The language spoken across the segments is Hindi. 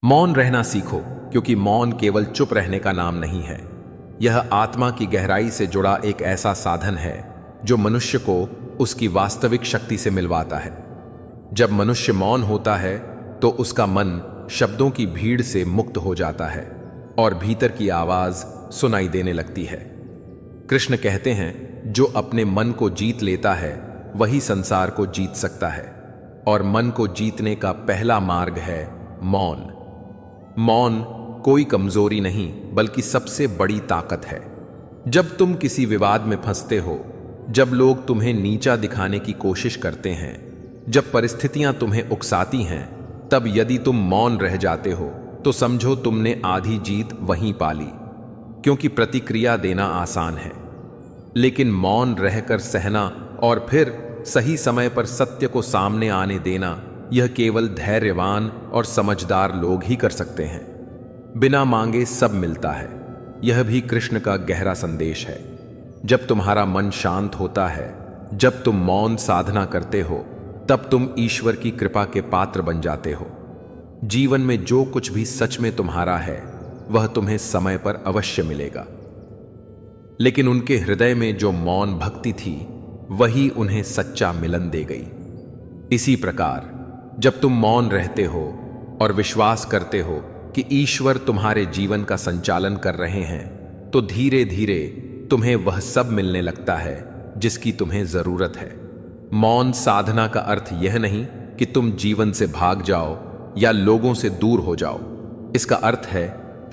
मौन रहना सीखो, क्योंकि मौन केवल चुप रहने का नाम नहीं है। यह आत्मा की गहराई से जुड़ा एक ऐसा साधन है जो मनुष्य को उसकी वास्तविक शक्ति से मिलवाता है। जब मनुष्य मौन होता है तो उसका मन शब्दों की भीड़ से मुक्त हो जाता है और भीतर की आवाज सुनाई देने लगती है। कृष्ण कहते हैं, जो अपने मन को जीत लेता है वही संसार को जीत सकता है, और मन को जीतने का पहला मार्ग है मौन। मौन कोई कमजोरी नहीं बल्कि सबसे बड़ी ताकत है। जब तुम किसी विवाद में फंसते हो, जब लोग तुम्हें नीचा दिखाने की कोशिश करते हैं, जब परिस्थितियां तुम्हें उकसाती हैं, तब यदि तुम मौन रह जाते हो तो समझो तुमने आधी जीत वहीं पाली। क्योंकि प्रतिक्रिया देना आसान है, लेकिन मौन रहकर सहना और फिर सही समय पर सत्य को सामने आने देना, यह केवल धैर्यवान और समझदार लोग ही कर सकते हैं। बिना मांगे सब मिलता है, यह भी कृष्ण का गहरा संदेश है। जब तुम्हारा मन शांत होता है, जब तुम मौन साधना करते हो, तब तुम ईश्वर की कृपा के पात्र बन जाते हो। जीवन में जो कुछ भी सच में तुम्हारा है वह तुम्हें समय पर अवश्य मिलेगा। लेकिन उनके हृदय में जो मौन भक्ति थी वही उन्हें सच्चा मिलन दे गई। इसी प्रकार जब तुम मौन रहते हो और विश्वास करते हो कि ईश्वर तुम्हारे जीवन का संचालन कर रहे हैं, तो धीरे धीरे तुम्हें वह सब मिलने लगता है जिसकी तुम्हें जरूरत है। मौन साधना का अर्थ यह नहीं कि तुम जीवन से भाग जाओ या लोगों से दूर हो जाओ। इसका अर्थ है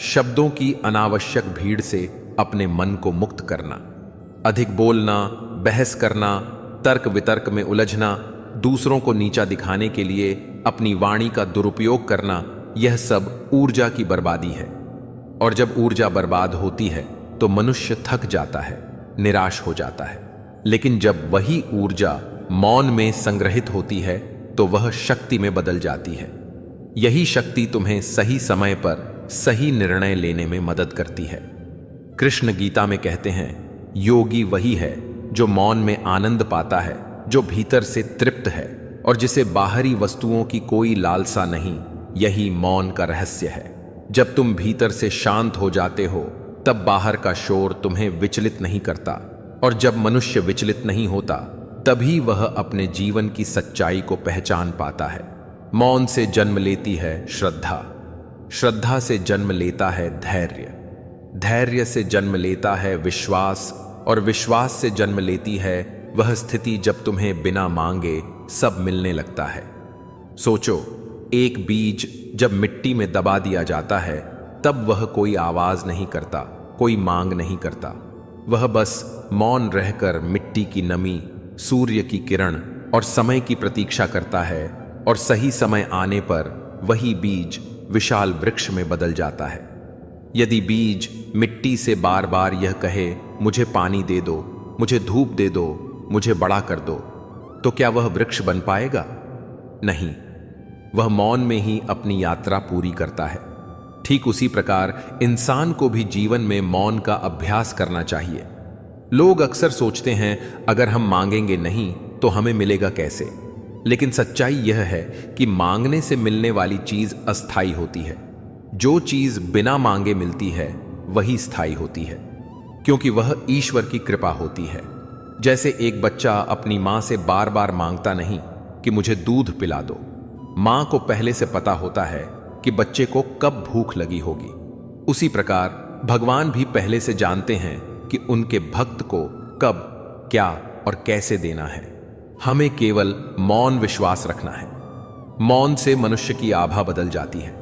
शब्दों की अनावश्यक भीड़ से अपने मन को मुक्त करना। अधिक बोलना, बहस करना, तर्क वितर्क में उलझना, दूसरों को नीचा दिखाने के लिए अपनी वाणी का दुरुपयोग करना, यह सब ऊर्जा की बर्बादी है। और जब ऊर्जा बर्बाद होती है तो मनुष्य थक जाता है, निराश हो जाता है। लेकिन जब वही ऊर्जा मौन में संग्रहित होती है तो वह शक्ति में बदल जाती है। यही शक्ति तुम्हें सही समय पर सही निर्णय लेने में मदद करती है। कृष्ण गीता में कहते हैं, योगी वही है जो मौन में आनंद पाता है, जो भीतर से तृप्त है और जिसे बाहरी वस्तुओं की कोई लालसा नहीं। यही मौन का रहस्य है। जब तुम भीतर से शांत हो जाते हो तब बाहर का शोर तुम्हें विचलित नहीं करता, और जब मनुष्य विचलित नहीं होता तभी वह अपने जीवन की सच्चाई को पहचान पाता है। मौन से जन्म लेती है श्रद्धा, श्रद्धा से जन्म लेता है धैर्य, धैर्य से जन्म लेता है विश्वास, और विश्वास से जन्म लेती है वह स्थिति जब तुम्हें बिना मांगे सब मिलने लगता है। सोचो, एक बीज जब मिट्टी में दबा दिया जाता है तब वह कोई आवाज नहीं करता, कोई मांग नहीं करता। वह बस मौन रहकर मिट्टी की नमी, सूर्य की किरण और समय की प्रतीक्षा करता है, और सही समय आने पर वही बीज विशाल वृक्ष में बदल जाता है। यदि बीज मिट्टी से बार बार यह कहे, मुझे पानी दे दो, मुझे धूप दे दो, मुझे बड़ा कर दो, तो क्या वह वृक्ष बन पाएगा? नहीं, वह मौन में ही अपनी यात्रा पूरी करता है। ठीक उसी प्रकार इंसान को भी जीवन में मौन का अभ्यास करना चाहिए। लोग अक्सर सोचते हैं, अगर हम मांगेंगे नहीं तो हमें मिलेगा कैसे? लेकिन सच्चाई यह है कि मांगने से मिलने वाली चीज अस्थायी होती है। जो चीज बिना मांगे मिलती है वही स्थायी होती है, क्योंकि वह ईश्वर की कृपा होती है। जैसे एक बच्चा अपनी मां से बार बार मांगता नहीं कि मुझे दूध पिला दो। मां को पहले से पता होता है कि बच्चे को कब भूख लगी होगी। उसी प्रकार भगवान भी पहले से जानते हैं कि उनके भक्त को कब, क्या और कैसे देना है। हमें केवल मौन विश्वास रखना है। मौन से मनुष्य की आभा बदल जाती है।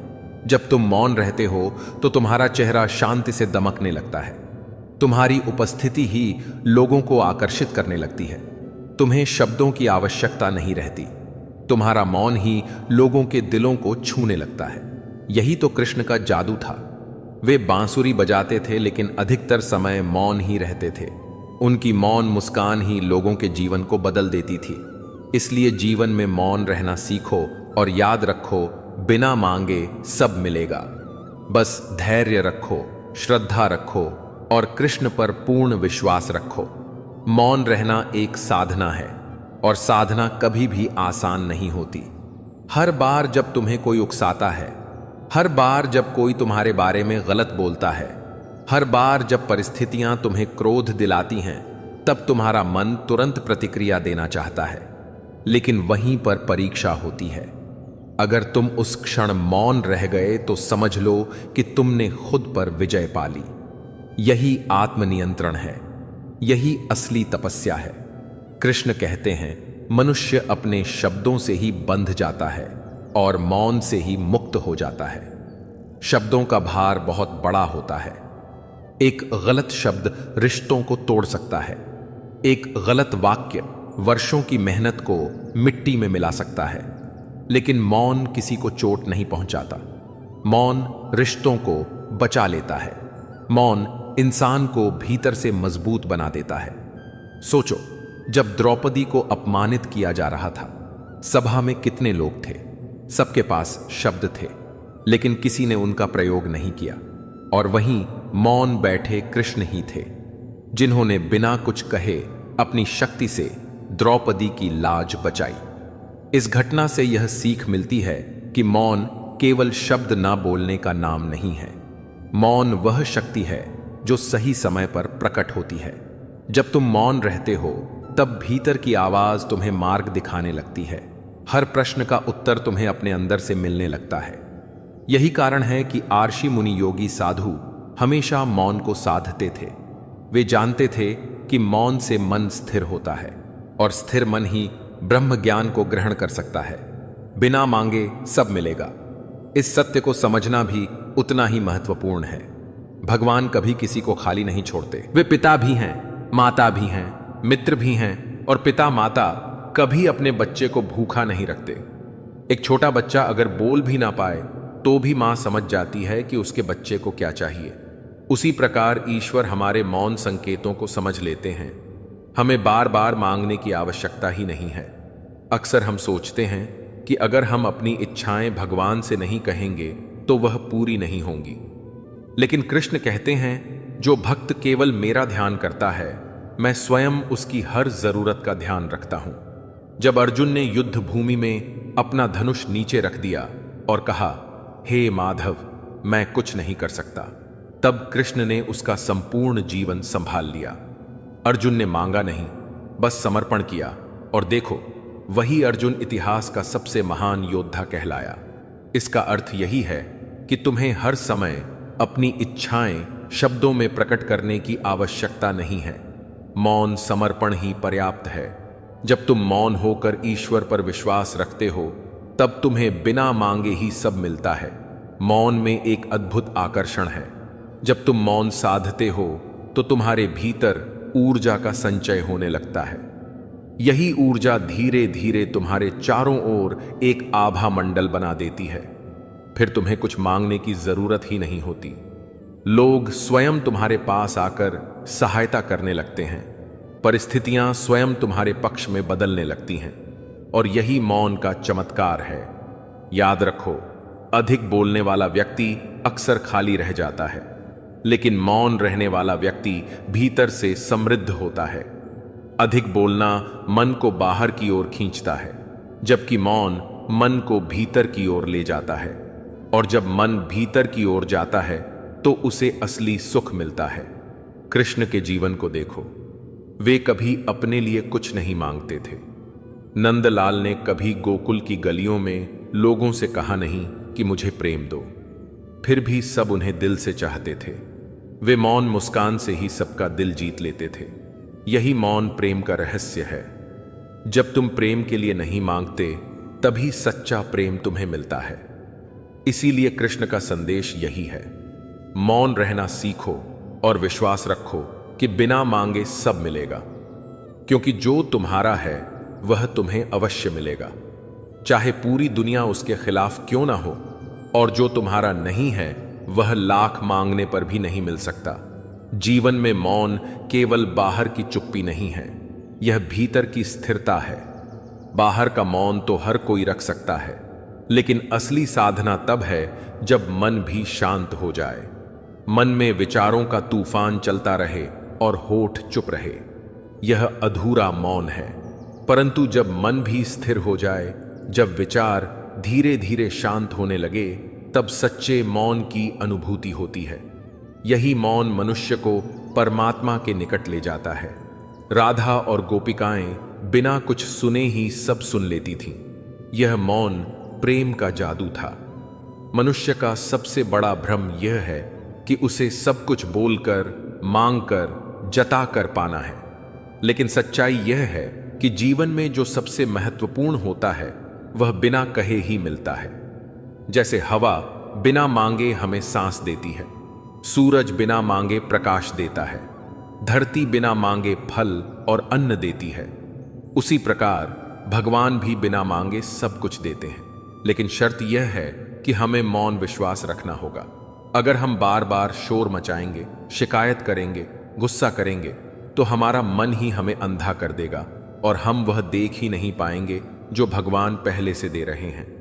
जब तुम मौन रहते हो तो तुम्हारा चेहरा शांति से दमकने लगता है। तुम्हारी उपस्थिति ही लोगों को आकर्षित करने लगती है। तुम्हें शब्दों की आवश्यकता नहीं रहती। तुम्हारा मौन ही लोगों के दिलों को छूने लगता है। यही तो कृष्ण का जादू था। वे बांसुरी बजाते थे लेकिन अधिकतर समय मौन ही रहते थे। उनकी मौन मुस्कान ही लोगों के जीवन को बदल देती थी। इसलिए जीवन में मौन रहना सीखो और याद रखो, बिना मांगे सब मिलेगा। बस धैर्य रखो, श्रद्धा रखो और कृष्ण पर पूर्ण विश्वास रखो। मौन रहना एक साधना है, और साधना कभी भी आसान नहीं होती। हर बार जब तुम्हें कोई उकसाता है, हर बार जब कोई तुम्हारे बारे में गलत बोलता है, हर बार जब परिस्थितियां तुम्हें क्रोध दिलाती हैं, तब तुम्हारा मन तुरंत प्रतिक्रिया देना चाहता है। लेकिन वहीं पर परीक्षा होती है। अगर तुम उस क्षण मौन रह गए तो समझ लो कि तुमने खुद पर विजय पा ली। यही आत्मनियंत्रण है, यही असली तपस्या है। कृष्ण कहते हैं, मनुष्य अपने शब्दों से ही बंध जाता है और मौन से ही मुक्त हो जाता है। शब्दों का भार बहुत बड़ा होता है। एक गलत शब्द रिश्तों को तोड़ सकता है। एक गलत वाक्य वर्षों की मेहनत को मिट्टी में मिला सकता है। लेकिन मौन किसी को चोट नहीं पहुंचाता। मौन रिश्तों को बचा लेता है। मौन इंसान को भीतर से मजबूत बना देता है। सोचो, जब द्रौपदी को अपमानित किया जा रहा था, सभा में कितने लोग थे? सबके पास शब्द थे, लेकिन किसी ने उनका प्रयोग नहीं किया। और वहीं मौन बैठे कृष्ण ही थे, जिन्होंने बिना कुछ कहे अपनी शक्ति से द्रौपदी की लाज बचाई। इस घटना से यह सीख मिलती है कि मौन केवल शब्द ना बोलने का नाम नहीं है। मौन वह शक्ति है जो सही समय पर प्रकट होती है। जब तुम मौन रहते हो, तब भीतर की आवाज तुम्हें मार्ग दिखाने लगती है। हर प्रश्न का उत्तर तुम्हें अपने अंदर से मिलने लगता है। यही कारण है कि आर्षि मुनि योगी साधु हमेशा मौन को साधते थे। वे जानते थे कि मौन से मन स्थिर होता है और स्थिर मन ही ब्रह्म ज्ञान को ग्रहण कर सकता है। बिना मांगे सब मिलेगा। इस सत्य को समझना भी उतना ही महत्वपूर्ण है। भगवान कभी किसी को खाली नहीं छोड़ते। वे पिता भी हैं, माता भी हैं, मित्र भी हैं, और पिता माता कभी अपने बच्चे को भूखा नहीं रखते। एक छोटा बच्चा अगर बोल भी ना पाए तो भी मां समझ जाती है कि उसके बच्चे को क्या चाहिए। उसी प्रकार ईश्वर हमारे मौन संकेतों को समझ लेते हैं। हमें बार बार मांगने की आवश्यकता ही नहीं है। अक्सर हम सोचते हैं कि अगर हम अपनी इच्छाएं भगवान से नहीं कहेंगे तो वह पूरी नहीं होंगी। लेकिन कृष्ण कहते हैं, जो भक्त केवल मेरा ध्यान करता है, मैं स्वयं उसकी हर जरूरत का ध्यान रखता हूं। जब अर्जुन ने युद्ध भूमि में अपना धनुष नीचे रख दिया और कहा, हे माधव, मैं कुछ नहीं कर सकता, तब कृष्ण ने उसका संपूर्ण जीवन संभाल लिया। अर्जुन ने मांगा नहीं, बस समर्पण किया, और देखो, वही अर्जुन इतिहास का सबसे महान योद्धा कहलाया। इसका अर्थ यही है कि तुम्हें हर समय अपनी इच्छाएं शब्दों में प्रकट करने की आवश्यकता नहीं है। मौन समर्पण ही पर्याप्त है। जब तुम मौन होकर ईश्वर पर विश्वास रखते हो, तब तुम्हें बिना मांगे ही सब मिलता है। मौन में एक अद्भुत आकर्षण है। जब तुम मौन साधते हो तो तुम्हारे भीतर ऊर्जा का संचय होने लगता है। यही ऊर्जा धीरे धीरे तुम्हारे चारों ओर एक आभा मंडल बना देती है। फिर तुम्हें कुछ मांगने की जरूरत ही नहीं होती। लोग स्वयं तुम्हारे पास आकर सहायता करने लगते हैं। परिस्थितियां स्वयं तुम्हारे पक्ष में बदलने लगती हैं। और यही मौन का चमत्कार है। याद रखो, अधिक बोलने वाला व्यक्ति अक्सर खाली रह जाता है, लेकिन मौन रहने वाला व्यक्ति भीतर से समृद्ध होता है। अधिक बोलना मन को बाहर की ओर खींचता है, जबकि मौन मन को भीतर की ओर ले जाता है। और जब मन भीतर की ओर जाता है तो उसे असली सुख मिलता है। कृष्ण के जीवन को देखो, वे कभी अपने लिए कुछ नहीं मांगते थे। नंदलाल ने कभी गोकुल की गलियों में लोगों से कहा नहीं कि मुझे प्रेम दो, फिर भी सब उन्हें दिल से चाहते थे। वे मौन मुस्कान से ही सबका दिल जीत लेते थे। यही मौन प्रेम का रहस्य है। जब तुम प्रेम के लिए नहीं मांगते, तभी सच्चा प्रेम तुम्हें मिलता है। इसीलिए कृष्ण का संदेश यही है, मौन रहना सीखो और विश्वास रखो कि बिना मांगे सब मिलेगा। क्योंकि जो तुम्हारा है वह तुम्हें अवश्य मिलेगा, चाहे पूरी दुनिया उसके खिलाफ क्यों ना हो। और जो तुम्हारा नहीं है वह लाख मांगने पर भी नहीं मिल सकता। जीवन में मौन केवल बाहर की चुप्पी नहीं है, यह भीतर की स्थिरता है। बाहर का मौन तो हर कोई रख सकता है, लेकिन असली साधना तब है जब मन भी शांत हो जाए। मन में विचारों का तूफान चलता रहे और होठ चुप रहे, यह अधूरा मौन है। परंतु जब मन भी स्थिर हो जाए, जब विचार धीरे धीरे शांत होने लगे, तब सच्चे मौन की अनुभूति होती है। यही मौन मनुष्य को परमात्मा के निकट ले जाता है। राधा और गोपिकाएं बिना कुछ सुने ही सब सुन लेती थीं। यह मौन प्रेम का जादू था। मनुष्य का सबसे बड़ा भ्रम यह है कि उसे सब कुछ बोलकर, मांगकर, जताकर पाना है। लेकिन सच्चाई यह है कि जीवन में जो सबसे महत्वपूर्ण होता है वह बिना कहे ही मिलता है। जैसे हवा बिना मांगे हमें सांस देती है, सूरज बिना मांगे प्रकाश देता है, धरती बिना मांगे फल और अन्न देती है, उसी प्रकार भगवान भी बिना मांगे सब कुछ देते हैं। लेकिन शर्त यह है कि हमें मौन विश्वास रखना होगा। अगर हम बार बार शोर मचाएंगे, शिकायत करेंगे, गुस्सा करेंगे, तो हमारा मन ही हमें अंधा कर देगा और हम वह देख ही नहीं पाएंगे जो भगवान पहले से दे रहे हैं।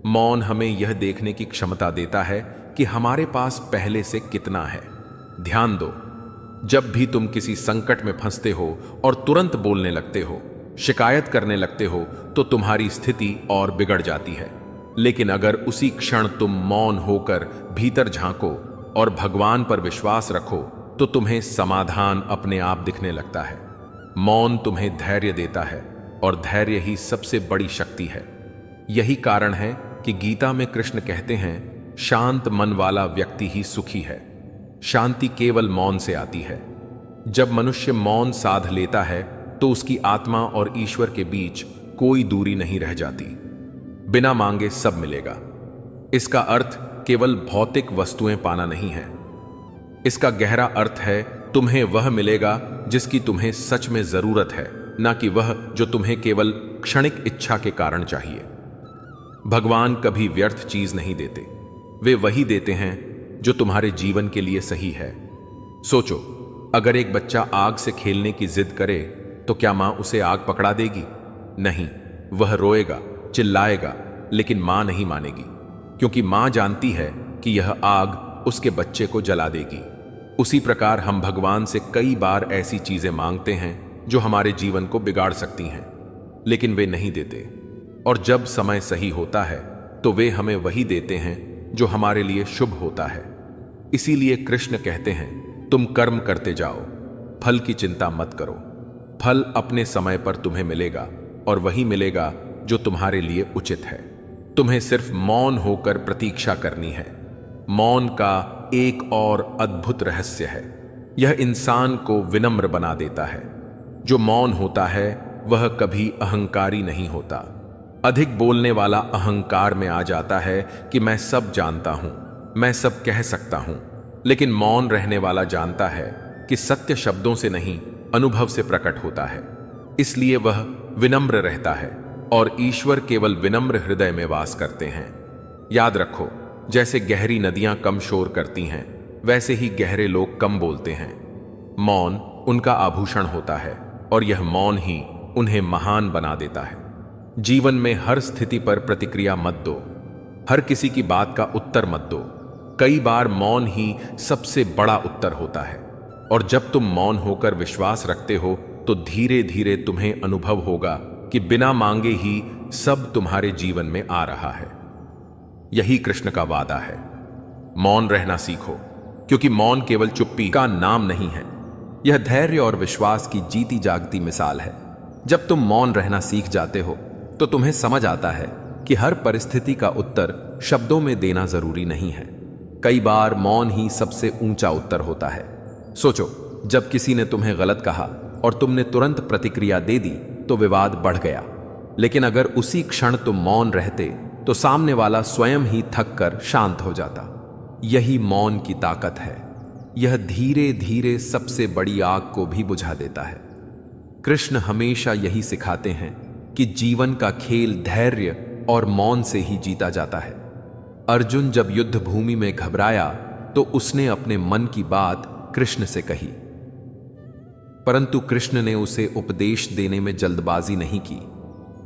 मौन हमें यह देखने की क्षमता देता है कि हमारे पास पहले से कितना है। ध्यान दो, जब भी तुम किसी संकट में फंसते हो और तुरंत बोलने लगते हो, शिकायत करने लगते हो, तो तुम्हारी स्थिति और बिगड़ जाती है। लेकिन अगर उसी क्षण तुम मौन होकर भीतर झांको और भगवान पर विश्वास रखो, तो तुम्हें समाधान अपने आप दिखने लगता है। मौन तुम्हें धैर्य देता है और धैर्य ही सबसे बड़ी शक्ति है। यही कारण है कि गीता में कृष्ण कहते हैं, शांत मन वाला व्यक्ति ही सुखी है। शांति केवल मौन से आती है। जब मनुष्य मौन साध लेता है तो उसकी आत्मा और ईश्वर के बीच कोई दूरी नहीं रह जाती। बिना मांगे सब मिलेगा। इसका अर्थ केवल भौतिक वस्तुएं पाना नहीं है। इसका गहरा अर्थ है तुम्हें वह मिलेगा जिसकी तुम्हें सच में जरूरत है, ना कि वह जो तुम्हें केवल क्षणिक इच्छा के कारण चाहिए। भगवान कभी व्यर्थ चीज नहीं देते। वे वही देते हैं जो तुम्हारे जीवन के लिए सही है। सोचो, अगर एक बच्चा आग से खेलने की जिद करे तो क्या मां उसे आग पकड़ा देगी? नहीं, वह रोएगा, चिल्लाएगा, लेकिन मां नहीं मानेगी, क्योंकि मां जानती है कि यह आग उसके बच्चे को जला देगी। उसी प्रकार हम भगवान से कई बार ऐसी चीजें मांगते हैं जो हमारे जीवन को बिगाड़ सकती हैं, लेकिन वे नहीं देते। और जब समय सही होता है तो वे हमें वही देते हैं जो हमारे लिए शुभ होता है। इसीलिए कृष्ण कहते हैं, तुम कर्म करते जाओ, फल की चिंता मत करो। फल अपने समय पर तुम्हें मिलेगा और वही मिलेगा जो तुम्हारे लिए उचित है। तुम्हें सिर्फ मौन होकर प्रतीक्षा करनी है। मौन का एक और अद्भुत रहस्य है। यह इंसान को विनम्र बना देता है। जो मौन होता है वह कभी अहंकारी नहीं होता। अधिक बोलने वाला अहंकार में आ जाता है कि मैं सब जानता हूं, मैं सब कह सकता हूं। लेकिन मौन रहने वाला जानता है कि सत्य शब्दों से नहीं, अनुभव से प्रकट होता है। इसलिए वह विनम्र रहता है और ईश्वर केवल विनम्र हृदय में वास करते हैं। याद रखो, जैसे गहरी नदियां कम शोर करती हैं, वैसे ही गहरे लोग कम बोलते हैं। मौन उनका आभूषण होता है और यह मौन ही उन्हें महान बना देता है। जीवन में हर स्थिति पर प्रतिक्रिया मत दो, हर किसी की बात का उत्तर मत दो। कई बार मौन ही सबसे बड़ा उत्तर होता है। और जब तुम मौन होकर विश्वास रखते हो तो धीरे धीरे तुम्हें अनुभव होगा कि बिना मांगे ही सब तुम्हारे जीवन में आ रहा है। यही कृष्ण का वादा है। मौन रहना सीखो, क्योंकि मौन केवल चुप्पी का नाम नहीं है, यह धैर्य और विश्वास की जीती जागती मिसाल है। जब तुम मौन रहना सीख जाते हो तो तुम्हें समझ आता है कि हर परिस्थिति का उत्तर शब्दों में देना जरूरी नहीं है। कई बार मौन ही सबसे ऊंचा उत्तर होता है। सोचो, जब किसी ने तुम्हें गलत कहा और तुमने तुरंत प्रतिक्रिया दे दी तो विवाद बढ़ गया। लेकिन अगर उसी क्षण तुम मौन रहते तो सामने वाला स्वयं ही थक कर शांत हो जाता। यही मौन की ताकत है। यह धीरे धीरे सबसे बड़ी आग को भी बुझा देता है। कृष्ण हमेशा यही सिखाते हैं कि जीवन का खेल धैर्य और मौन से ही जीता जाता है। अर्जुन जब युद्ध भूमि में घबराया तो उसने अपने मन की बात कृष्ण से कही, परंतु कृष्ण ने उसे उपदेश देने में जल्दबाजी नहीं की।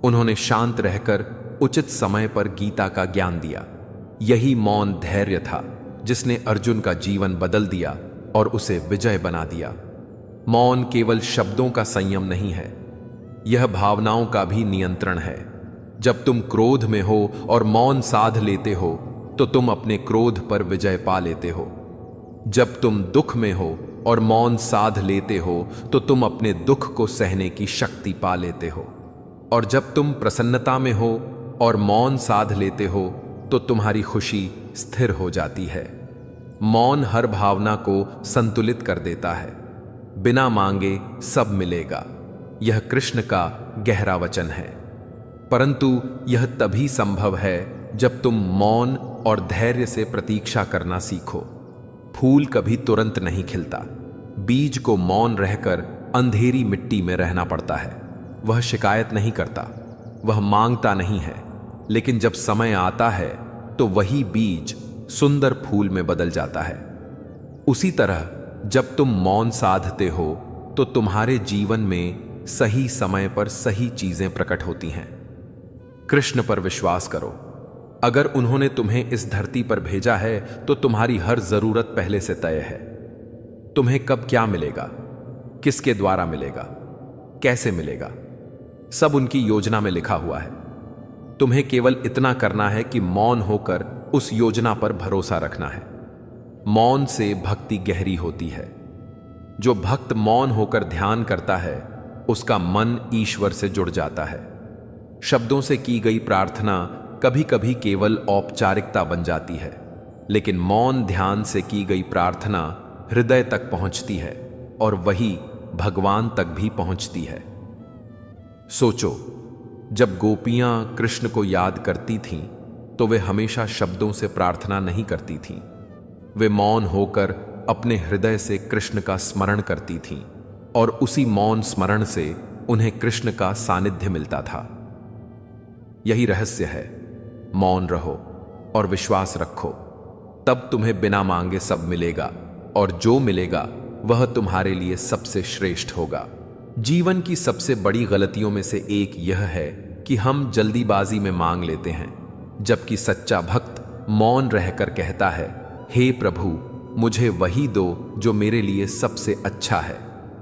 उन्होंने शांत रहकर उचित समय पर गीता का ज्ञान दिया। यही मौन धैर्य था जिसने अर्जुन का जीवन बदल दिया और उसे विजय बना दिया। मौन केवल शब्दों का संयम नहीं है, यह भावनाओं का भी नियंत्रण है। जब तुम क्रोध में हो और मौन साध लेते हो तो तुम अपने क्रोध पर विजय पा लेते हो। जब तुम दुख में हो और मौन साध लेते हो तो तुम अपने दुख को सहने की शक्ति पा लेते हो। और जब तुम प्रसन्नता में हो और मौन साध लेते हो तो तुम्हारी खुशी स्थिर हो जाती है। मौन हर भावना को संतुलित कर देता है। बिना मांगे सब मिलेगा, यह कृष्ण का गहरा वचन है। परंतु यह तभी संभव है जब तुम मौन और धैर्य से प्रतीक्षा करना सीखो। फूल कभी तुरंत नहीं खिलता। बीज को मौन रहकर अंधेरी मिट्टी में रहना पड़ता है। वह शिकायत नहीं करता, वह मांगता नहीं है, लेकिन जब समय आता है तो वही बीज सुंदर फूल में बदल जाता है। उसी तरह जब तुम मौन साधते हो तो तुम्हारे जीवन में सही समय पर सही चीजें प्रकट होती हैं। कृष्ण पर विश्वास करो। अगर उन्होंने तुम्हें इस धरती पर भेजा है तो तुम्हारी हर जरूरत पहले से तय है। तुम्हें कब क्या मिलेगा, किसके द्वारा मिलेगा, कैसे मिलेगा, सब उनकी योजना में लिखा हुआ है। तुम्हें केवल इतना करना है कि मौन होकर उस योजना पर भरोसा रखना है। मौन से भक्ति गहरी होती है। जो भक्त मौन होकर ध्यान करता है उसका मन ईश्वर से जुड़ जाता है। शब्दों से की गई प्रार्थना कभी कभी केवल औपचारिकता बन जाती है, लेकिन मौन ध्यान से की गई प्रार्थना हृदय तक पहुंचती है और वही भगवान तक भी पहुंचती है। सोचो, जब गोपियां कृष्ण को याद करती थीं तो वे हमेशा शब्दों से प्रार्थना नहीं करती थीं। वे मौन होकर अपने हृदय से कृष्ण का स्मरण करती थीं और उसी मौन स्मरण से उन्हें कृष्ण का सानिध्य मिलता था। यही रहस्य है। मौन रहो और विश्वास रखो, तब तुम्हें बिना मांगे सब मिलेगा, और जो मिलेगा वह तुम्हारे लिए सबसे श्रेष्ठ होगा। जीवन की सबसे बड़ी गलतियों में से एक यह है कि हम जल्दीबाजी में मांग लेते हैं, जबकि सच्चा भक्त मौन रहकर कहता है, हे प्रभु, मुझे वही दो जो मेरे लिए सबसे अच्छा है,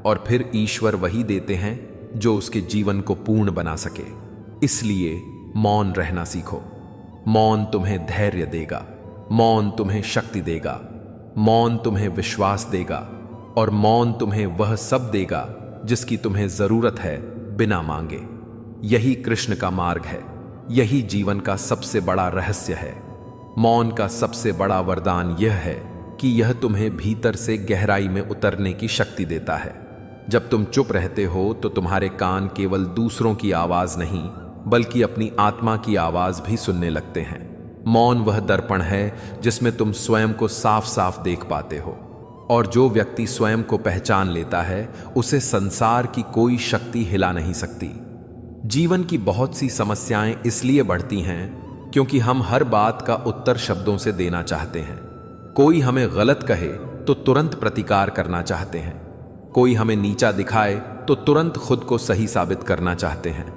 और फिर ईश्वर वही देते हैं जो उसके जीवन को पूर्ण बना सके। इसलिए मौन रहना सीखो। मौन तुम्हें धैर्य देगा, मौन तुम्हें शक्ति देगा, मौन तुम्हें विश्वास देगा, और मौन तुम्हें वह सब देगा जिसकी तुम्हें जरूरत है बिना मांगे। यही कृष्ण का मार्ग है, यही जीवन का सबसे बड़ा रहस्य है। मौन का सबसे बड़ा वरदान यह है कि यह तुम्हें भीतर से गहराई में उतरने की शक्ति देता है। जब तुम चुप रहते हो तो तुम्हारे कान केवल दूसरों की आवाज नहीं बल्कि अपनी आत्मा की आवाज भी सुनने लगते हैं। मौन वह दर्पण है जिसमें तुम स्वयं को साफ साफ देख पाते हो, और जो व्यक्ति स्वयं को पहचान लेता है उसे संसार की कोई शक्ति हिला नहीं सकती। जीवन की बहुत सी समस्याएं इसलिए बढ़ती हैं क्योंकि हम हर बात का उत्तर शब्दों से देना चाहते हैं। कोई हमें गलत कहे तो तुरंत प्रतिकार करना चाहते हैं, कोई हमें नीचा दिखाए तो तुरंत खुद को सही साबित करना चाहते हैं।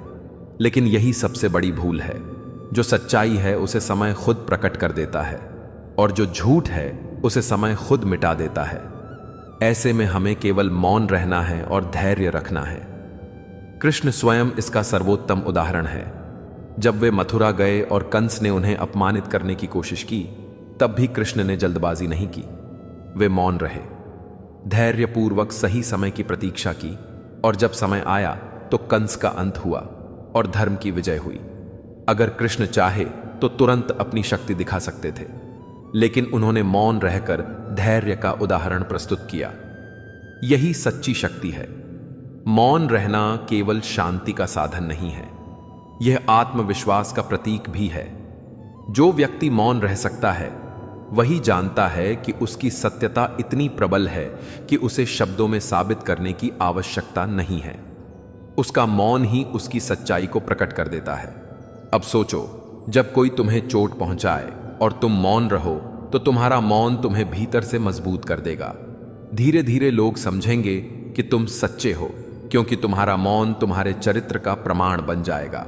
लेकिन यही सबसे बड़ी भूल है। जो सच्चाई है उसे समय खुद प्रकट कर देता है, और जो झूठ है उसे समय खुद मिटा देता है। ऐसे में हमें केवल मौन रहना है और धैर्य रखना है। कृष्ण स्वयं इसका सर्वोत्तम उदाहरण है। जब वे मथुरा गए और कंस ने उन्हें अपमानित करने की कोशिश की, तब भी कृष्ण ने जल्दबाजी नहीं की। वे मौन रहे, धैर्यपूर्वक सही समय की प्रतीक्षा की, और जब समय आया तो कंस का अंत हुआ और धर्म की विजय हुई। अगर कृष्ण चाहे तो तुरंत अपनी शक्ति दिखा सकते थे, लेकिन उन्होंने मौन रहकर धैर्य का उदाहरण प्रस्तुत किया। यही सच्ची शक्ति है। मौन रहना केवल शांति का साधन नहीं है, यह आत्मविश्वास का प्रतीक भी है। जो व्यक्ति मौन रह सकता है वही जानता है कि उसकी सत्यता इतनी प्रबल है कि उसे शब्दों में साबित करने की आवश्यकता नहीं है। उसका मौन ही उसकी सच्चाई को प्रकट कर देता है। अब सोचो, जब कोई तुम्हें चोट पहुंचाए और तुम मौन रहो तो तुम्हारा मौन तुम्हें भीतर से मजबूत कर देगा। धीरे धीरे लोग समझेंगे कि तुम सच्चे हो, क्योंकि तुम्हारा मौन तुम्हारे चरित्र का प्रमाण बन जाएगा।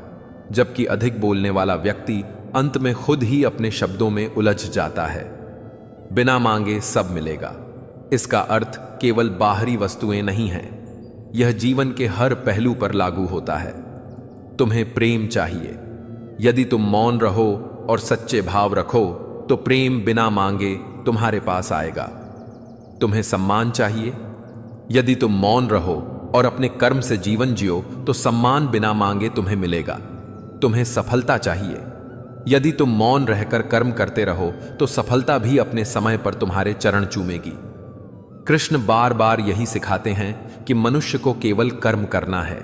जबकि अधिक बोलने वाला व्यक्ति अंत में खुद ही अपने शब्दों में उलझ जाता है। बिना मांगे सब मिलेगा, इसका अर्थ केवल बाहरी वस्तुएं नहीं हैं, यह जीवन के हर पहलू पर लागू होता है। तुम्हें प्रेम चाहिए, यदि तुम मौन रहो और सच्चे भाव रखो तो प्रेम बिना मांगे तुम्हारे पास आएगा। तुम्हें सम्मान चाहिए? यदि तुम मौन रहो और अपने कर्म से जीवन जियो तो सम्मान बिना मांगे तुम्हें मिलेगा। तुम्हें सफलता चाहिए? यदि तुम मौन रहकर कर्म करते रहो तो सफलता भी अपने समय पर तुम्हारे चरण चूमेगी। कृष्ण बार बार यही सिखाते हैं कि मनुष्य को केवल कर्म करना है,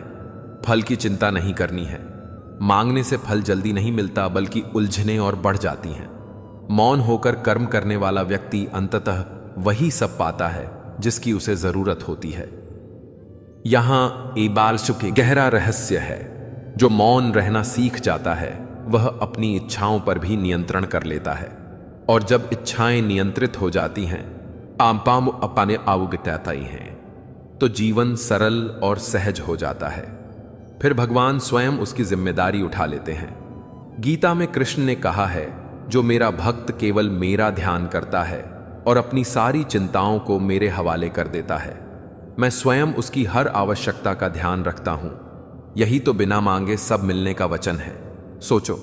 फल की चिंता नहीं करनी है। मांगने से फल जल्दी नहीं मिलता, बल्कि उलझने और बढ़ जाती हैं। मौन होकर कर्म करने वाला व्यक्ति अंततः वही सब पाता है जिसकी उसे जरूरत होती है। यहां इबालशु के गहरा रहस्य है। जो मौन रहना सीख जाता है वह अपनी इच्छाओं पर भी नियंत्रण कर लेता है, और जब इच्छाएं नियंत्रित हो जाती हैं, आमपाम अपने आवगताई हैं, तो जीवन सरल और सहज हो जाता है। फिर भगवान स्वयं उसकी जिम्मेदारी उठा लेते हैं। गीता में कृष्ण ने कहा है, जो मेरा भक्त केवल मेरा ध्यान करता है और अपनी सारी चिंताओं को मेरे हवाले कर देता है, मैं स्वयं उसकी हर आवश्यकता का ध्यान रखता हूं। यही तो बिना मांगे सब मिलने का वचन है। सोचो,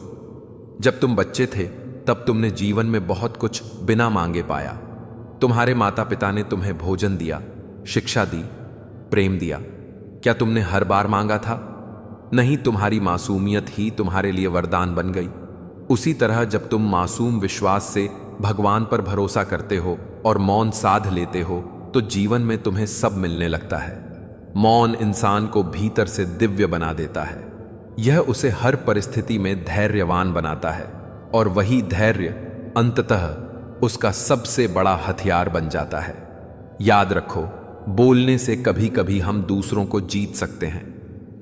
जब तुम बच्चे थे तब तुमने जीवन में बहुत कुछ बिना मांगे पाया। तुम्हारे माता पिता ने तुम्हें भोजन दिया, शिक्षा दी, प्रेम दिया। क्या तुमने हर बार मांगा था? नहीं, तुम्हारी मासूमियत ही तुम्हारे लिए वरदान बन गई। उसी तरह जब तुम मासूम विश्वास से भगवान पर भरोसा करते हो और मौन साध लेते हो तो जीवन में तुम्हें सब मिलने लगता है। मौन इंसान को भीतर से दिव्य बना देता है। यह उसे हर परिस्थिति में धैर्यवान बनाता है, और वही धैर्य अंततः उसका सबसे बड़ा हथियार बन जाता है। याद रखो, बोलने से कभी कभी हम दूसरों को जीत सकते हैं,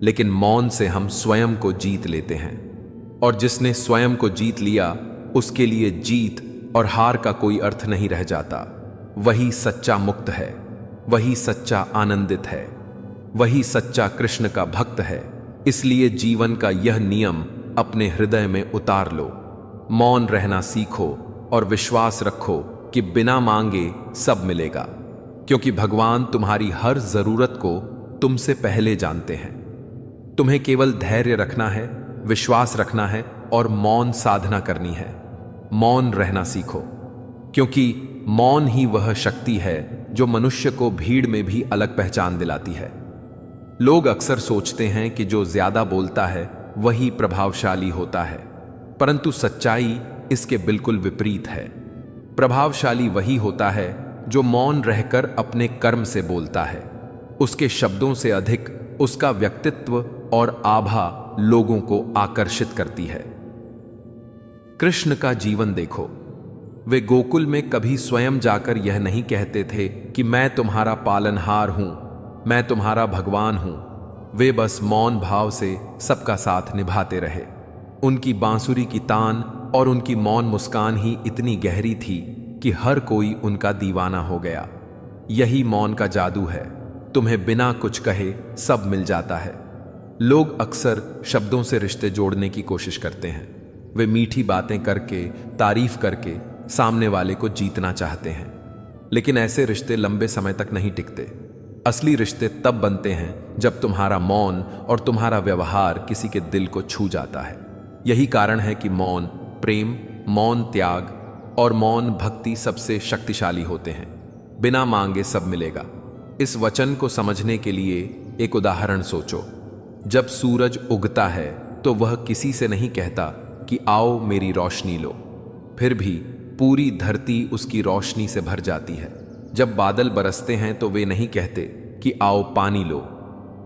लेकिन मौन से हम स्वयं को जीत लेते हैं। और जिसने स्वयं को जीत लिया, उसके लिए जीत और हार का कोई अर्थ नहीं रह जाता। वही सच्चा मुक्त है, वही सच्चा आनंदित है, वही सच्चा कृष्ण का भक्त है। इसलिए जीवन का यह नियम अपने हृदय में उतार लो। मौन रहना सीखो और विश्वास रखो कि बिना मांगे सब मिलेगा, क्योंकि भगवान तुम्हारी हर जरूरत को तुमसे पहले जानते हैं। तुम्हें केवल धैर्य रखना है, विश्वास रखना है और मौन साधना करनी है। मौन रहना सीखो, क्योंकि मौन ही वह शक्ति है जो मनुष्य को भीड़ में भी अलग पहचान दिलाती है। लोग अक्सर सोचते हैं कि जो ज्यादा बोलता है वही प्रभावशाली होता है, परंतु सच्चाई इसके बिल्कुल विपरीत है। प्रभावशाली वही होता है जो मौन रहकर अपने कर्म से बोलता है। उसके शब्दों से अधिक उसका व्यक्तित्व और आभा लोगों को आकर्षित करती है। कृष्ण का जीवन देखो, वे गोकुल में कभी स्वयं जाकर यह नहीं कहते थे कि मैं तुम्हारा पालनहार हूं, मैं तुम्हारा भगवान हूं। वे बस मौन भाव से सबका साथ निभाते रहे। उनकी बांसुरी की तान और उनकी मौन मुस्कान ही इतनी गहरी थी कि हर कोई उनका दीवाना हो गया। यही मौन का जादू है। तुम्हें बिना कुछ कहे सब मिल जाता है। लोग अक्सर शब्दों से रिश्ते जोड़ने की कोशिश करते हैं। वे मीठी बातें करके, तारीफ करके सामने वाले को जीतना चाहते हैं, लेकिन ऐसे रिश्ते लंबे समय तक नहीं टिकते। असली रिश्ते तब बनते हैं जब तुम्हारा मौन और तुम्हारा व्यवहार किसी के दिल को छू जाता है। यही कारण है कि मौन प्रेम, मौन त्याग और मौन भक्ति सबसे शक्तिशाली होते हैं। बिना मांगे सब मिलेगा। इस वचन को समझने के लिए एक उदाहरण सोचो। जब सूरज उगता है तो वह किसी से नहीं कहता कि आओ मेरी रोशनी लो, फिर भी पूरी धरती उसकी रोशनी से भर जाती है। जब बादल बरसते हैं तो वे नहीं कहते कि आओ पानी लो,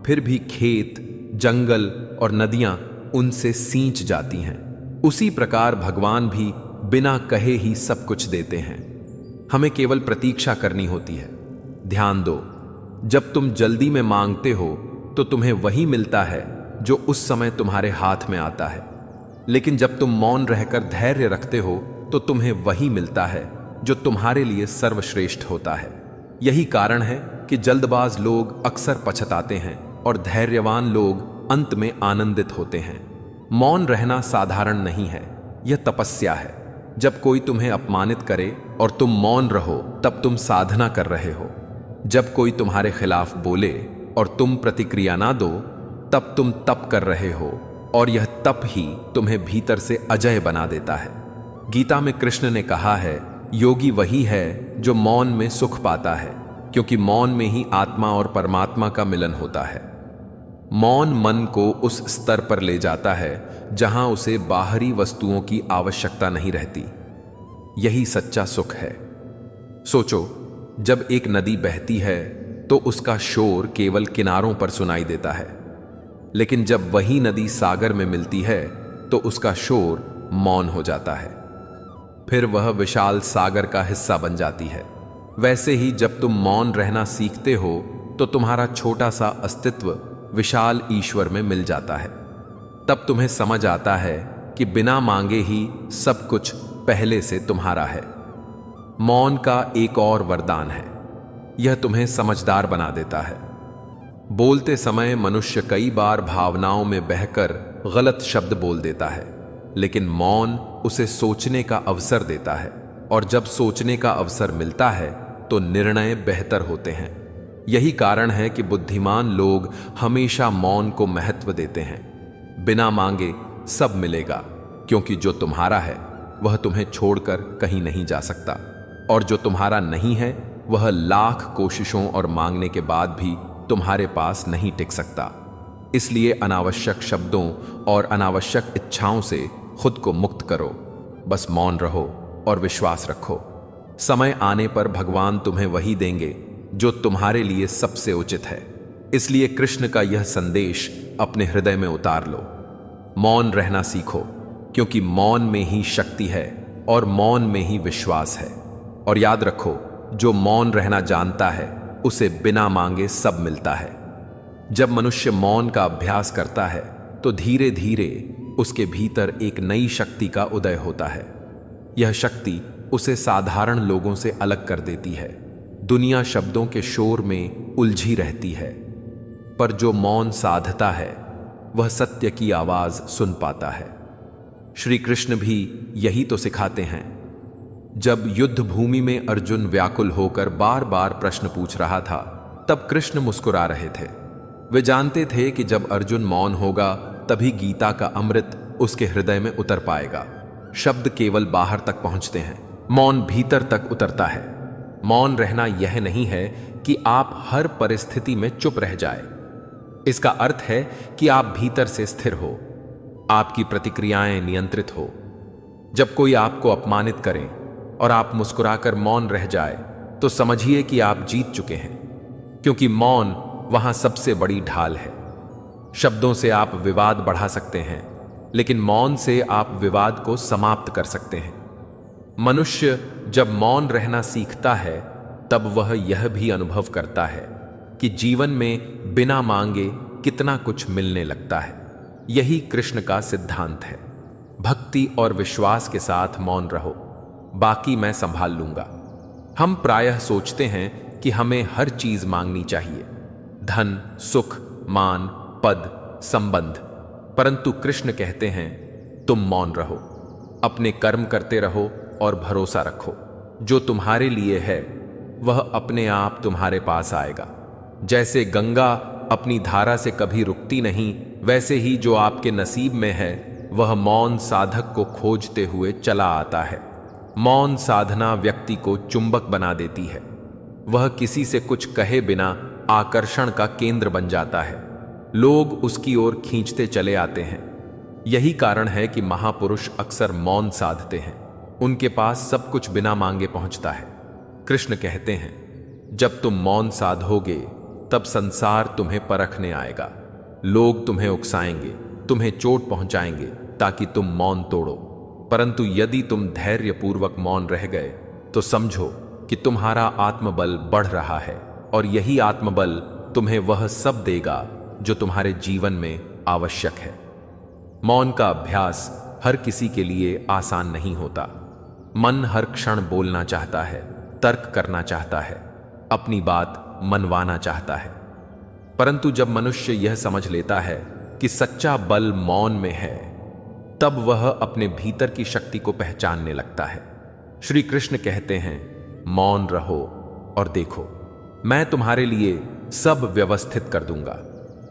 फिर भी खेत, जंगल और नदियां उनसे सींच जाती हैं। उसी प्रकार भगवान भी बिना कहे ही सब कुछ देते हैं। हमें केवल प्रतीक्षा करनी होती है। ध्यान दो, जब तुम जल्दी में मांगते हो तो तुम्हें वही मिलता है जो उस समय तुम्हारे हाथ में आता है, लेकिन जब तुम मौन रहकर धैर्य रखते हो तो तुम्हें वही मिलता है जो तुम्हारे लिए सर्वश्रेष्ठ होता है। यही कारण है कि जल्दबाज लोग अक्सर पछताते हैं और धैर्यवान लोग अंत में आनंदित होते हैं। मौन रहना साधारण नहीं है, यह तपस्या है। जब कोई तुम्हें अपमानित करे और तुम मौन रहो तब तुम साधना कर रहे हो। जब कोई तुम्हारे खिलाफ बोले और तुम प्रतिक्रिया ना दो तब तुम तप कर रहे हो, और यह तप ही तुम्हें भीतर से अजय बना देता है। गीता में कृष्ण ने कहा है, योगी वही है जो मौन में सुख पाता है, क्योंकि मौन में ही आत्मा और परमात्मा का मिलन होता है। मौन मन को उस स्तर पर ले जाता है जहां उसे बाहरी वस्तुओं की आवश्यकता नहीं रहती। यही सच्चा सुख है। सोचो, जब एक नदी बहती है तो उसका शोर केवल किनारों पर सुनाई देता है, लेकिन जब वही नदी सागर में मिलती है तो उसका शोर मौन हो जाता है, फिर वह विशाल सागर का हिस्सा बन जाती है। वैसे ही जब तुम मौन रहना सीखते हो तो तुम्हारा छोटा सा अस्तित्व विशाल ईश्वर में मिल जाता है। तब तुम्हें समझ आता है कि बिना मांगे ही सब कुछ पहले से तुम्हारा है। मौन का एक और वरदान है, यह तुम्हें समझदार बना देता है। बोलते समय मनुष्य कई बार भावनाओं में बहकर गलत शब्द बोल देता है, लेकिन मौन उसे सोचने का अवसर देता है, और जब सोचने का अवसर मिलता है तो निर्णय बेहतर होते हैं। यही कारण है कि बुद्धिमान लोग हमेशा मौन को महत्व देते हैं। बिना मांगे सब मिलेगा, क्योंकि जो तुम्हारा है वह तुम्हें छोड़कर कहीं नहीं जा सकता, और जो तुम्हारा नहीं है वह लाख कोशिशों और मांगने के बाद भी तुम्हारे पास नहीं टिक सकता। इसलिए अनावश्यक शब्दों और अनावश्यक इच्छाओं से खुद को मुक्त करो। बस मौन रहो और विश्वास रखो। समय आने पर भगवान तुम्हें वही देंगे जो तुम्हारे लिए सबसे उचित है। इसलिए कृष्ण का यह संदेश अपने हृदय में उतार लो। मौन रहना सीखो, क्योंकि मौन में ही शक्ति है और मौन में ही विश्वास है। और याद रखो, जो मौन रहना जानता है उसे बिना मांगे सब मिलता है। जब मनुष्य मौन का अभ्यास करता है तो धीरे धीरे उसके भीतर एक नई शक्ति का उदय होता है। यह शक्ति उसे साधारण लोगों से अलग कर देती है। दुनिया शब्दों के शोर में उलझी रहती है, पर जो मौन साधता है वह सत्य की आवाज सुन पाता है। श्री कृष्ण भी यही तो सिखाते हैं। जब युद्ध भूमि में अर्जुन व्याकुल होकर बार बार प्रश्न पूछ रहा था, तब कृष्ण मुस्कुरा रहे थे। वे जानते थे कि जब अर्जुन मौन होगा तभी गीता का अमृत उसके हृदय में उतर पाएगा। शब्द केवल बाहर तक पहुंचते हैं, मौन भीतर तक उतरता है। मौन रहना यह नहीं है कि आप हर परिस्थिति में चुप रह जाए। इसका अर्थ है कि आप भीतर से स्थिर हो, आपकी प्रतिक्रियाएं नियंत्रित हो। जब कोई आपको अपमानित करे और आप मुस्कुराकर मौन रह जाए तो समझिए कि आप जीत चुके हैं, क्योंकि मौन वहां सबसे बड़ी ढाल है। शब्दों से आप विवाद बढ़ा सकते हैं, लेकिन मौन से आप विवाद को समाप्त कर सकते हैं। मनुष्य जब मौन रहना सीखता है तब वह यह भी अनुभव करता है कि जीवन में बिना मांगे कितना कुछ मिलने लगता है। यही कृष्ण का सिद्धांत है। भक्ति और विश्वास के साथ मौन रहो, बाकी मैं संभाल लूंगा। हम प्रायः सोचते हैं कि हमें हर चीज मांगनी चाहिए, धन, सुख, मान, पद, संबंध, परंतु कृष्ण कहते हैं तुम मौन रहो, अपने कर्म करते रहो और भरोसा रखो। जो तुम्हारे लिए है वह अपने आप तुम्हारे पास आएगा। जैसे गंगा अपनी धारा से कभी रुकती नहीं, वैसे ही जो आपके नसीब में है वह मौन साधक को खोजते हुए चला आता है। मौन साधना व्यक्ति को चुंबक बना देती है। वह किसी से कुछ कहे बिना आकर्षण का केंद्र बन जाता है। लोग उसकी ओर खींचते चले आते हैं। यही कारण है कि महापुरुष अक्सर मौन साधते हैं। उनके पास सब कुछ बिना मांगे पहुंचता है। कृष्ण कहते हैं, जब तुम मौन साधोगे तब संसार तुम्हें परखने आएगा। लोग तुम्हें उकसाएंगे, तुम्हें चोट पहुंचाएंगे ताकि तुम मौन तोड़ो। परंतु यदि तुम धैर्यपूर्वक मौन रह गए तो समझो कि तुम्हारा आत्मबल बढ़ रहा है, और यही आत्मबल तुम्हें वह सब देगा जो तुम्हारे जीवन में आवश्यक है। मौन का अभ्यास हर किसी के लिए आसान नहीं होता। मन हर क्षण बोलना चाहता है, तर्क करना चाहता है, अपनी बात मनवाना चाहता है। परंतु जब मनुष्य यह समझ लेता है कि सच्चा बल मौन में है, तब वह अपने भीतर की शक्ति को पहचानने लगता है। श्री कृष्ण कहते हैं, मौन रहो और देखो, मैं तुम्हारे लिए सब व्यवस्थित कर दूंगा।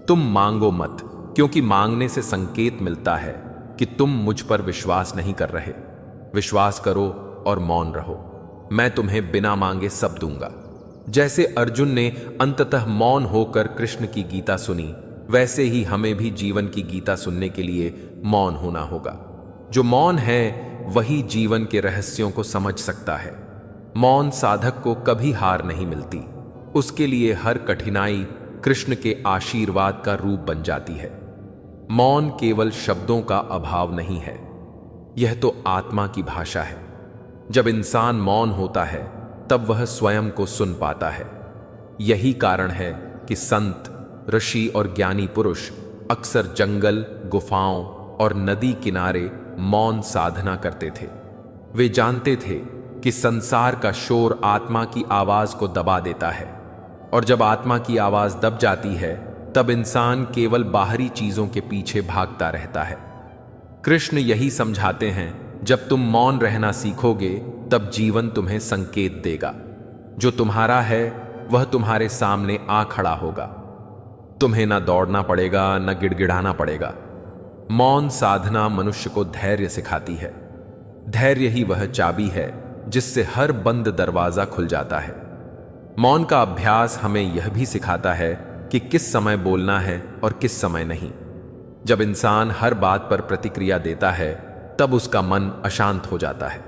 तुम मांगो मत, क्योंकि मांगने से संकेत मिलता है कि तुम मुझ पर विश्वास नहीं कर रहे। विश्वास करो और मौन रहो, मैं तुम्हें बिना मांगे सब दूंगा। जैसे अर्जुन ने अंततः मौन होकर कृष्ण की गीता सुनी, वैसे ही हमें भी जीवन की गीता सुनने के लिए मौन होना होगा। जो मौन है वही जीवन के रहस्यों को समझ सकता है। मौन साधक को कभी हार नहीं मिलती, उसके लिए हर कठिनाई कृष्ण के आशीर्वाद का रूप बन जाती है। मौन केवल शब्दों का अभाव नहीं है, यह तो आत्मा की भाषा है। जब इंसान मौन होता है तब वह स्वयं को सुन पाता है। यही कारण है कि संत, ऋषि और ज्ञानी पुरुष अक्सर जंगल, गुफाओं और नदी किनारे मौन साधना करते थे। वे जानते थे कि संसार का शोर आत्मा की आवाज को दबा देता है, और जब आत्मा की आवाज दब जाती है तब इंसान केवल बाहरी चीजों के पीछे भागता रहता है। कृष्ण यही समझाते हैं, जब तुम मौन रहना सीखोगे तब जीवन तुम्हें संकेत देगा। जो तुम्हारा है वह तुम्हारे सामने आ खड़ा होगा। तुम्हें ना दौड़ना पड़ेगा, न गिड़गिड़ाना पड़ेगा। मौन साधना मनुष्य को धैर्य सिखाती है। धैर्य ही वह चाबी है जिससे हर बंद दरवाजा खुल जाता है। मौन का अभ्यास हमें यह भी सिखाता है कि किस समय बोलना है और किस समय नहीं। जब इंसान हर बात पर प्रतिक्रिया देता है तब उसका मन अशांत हो जाता है,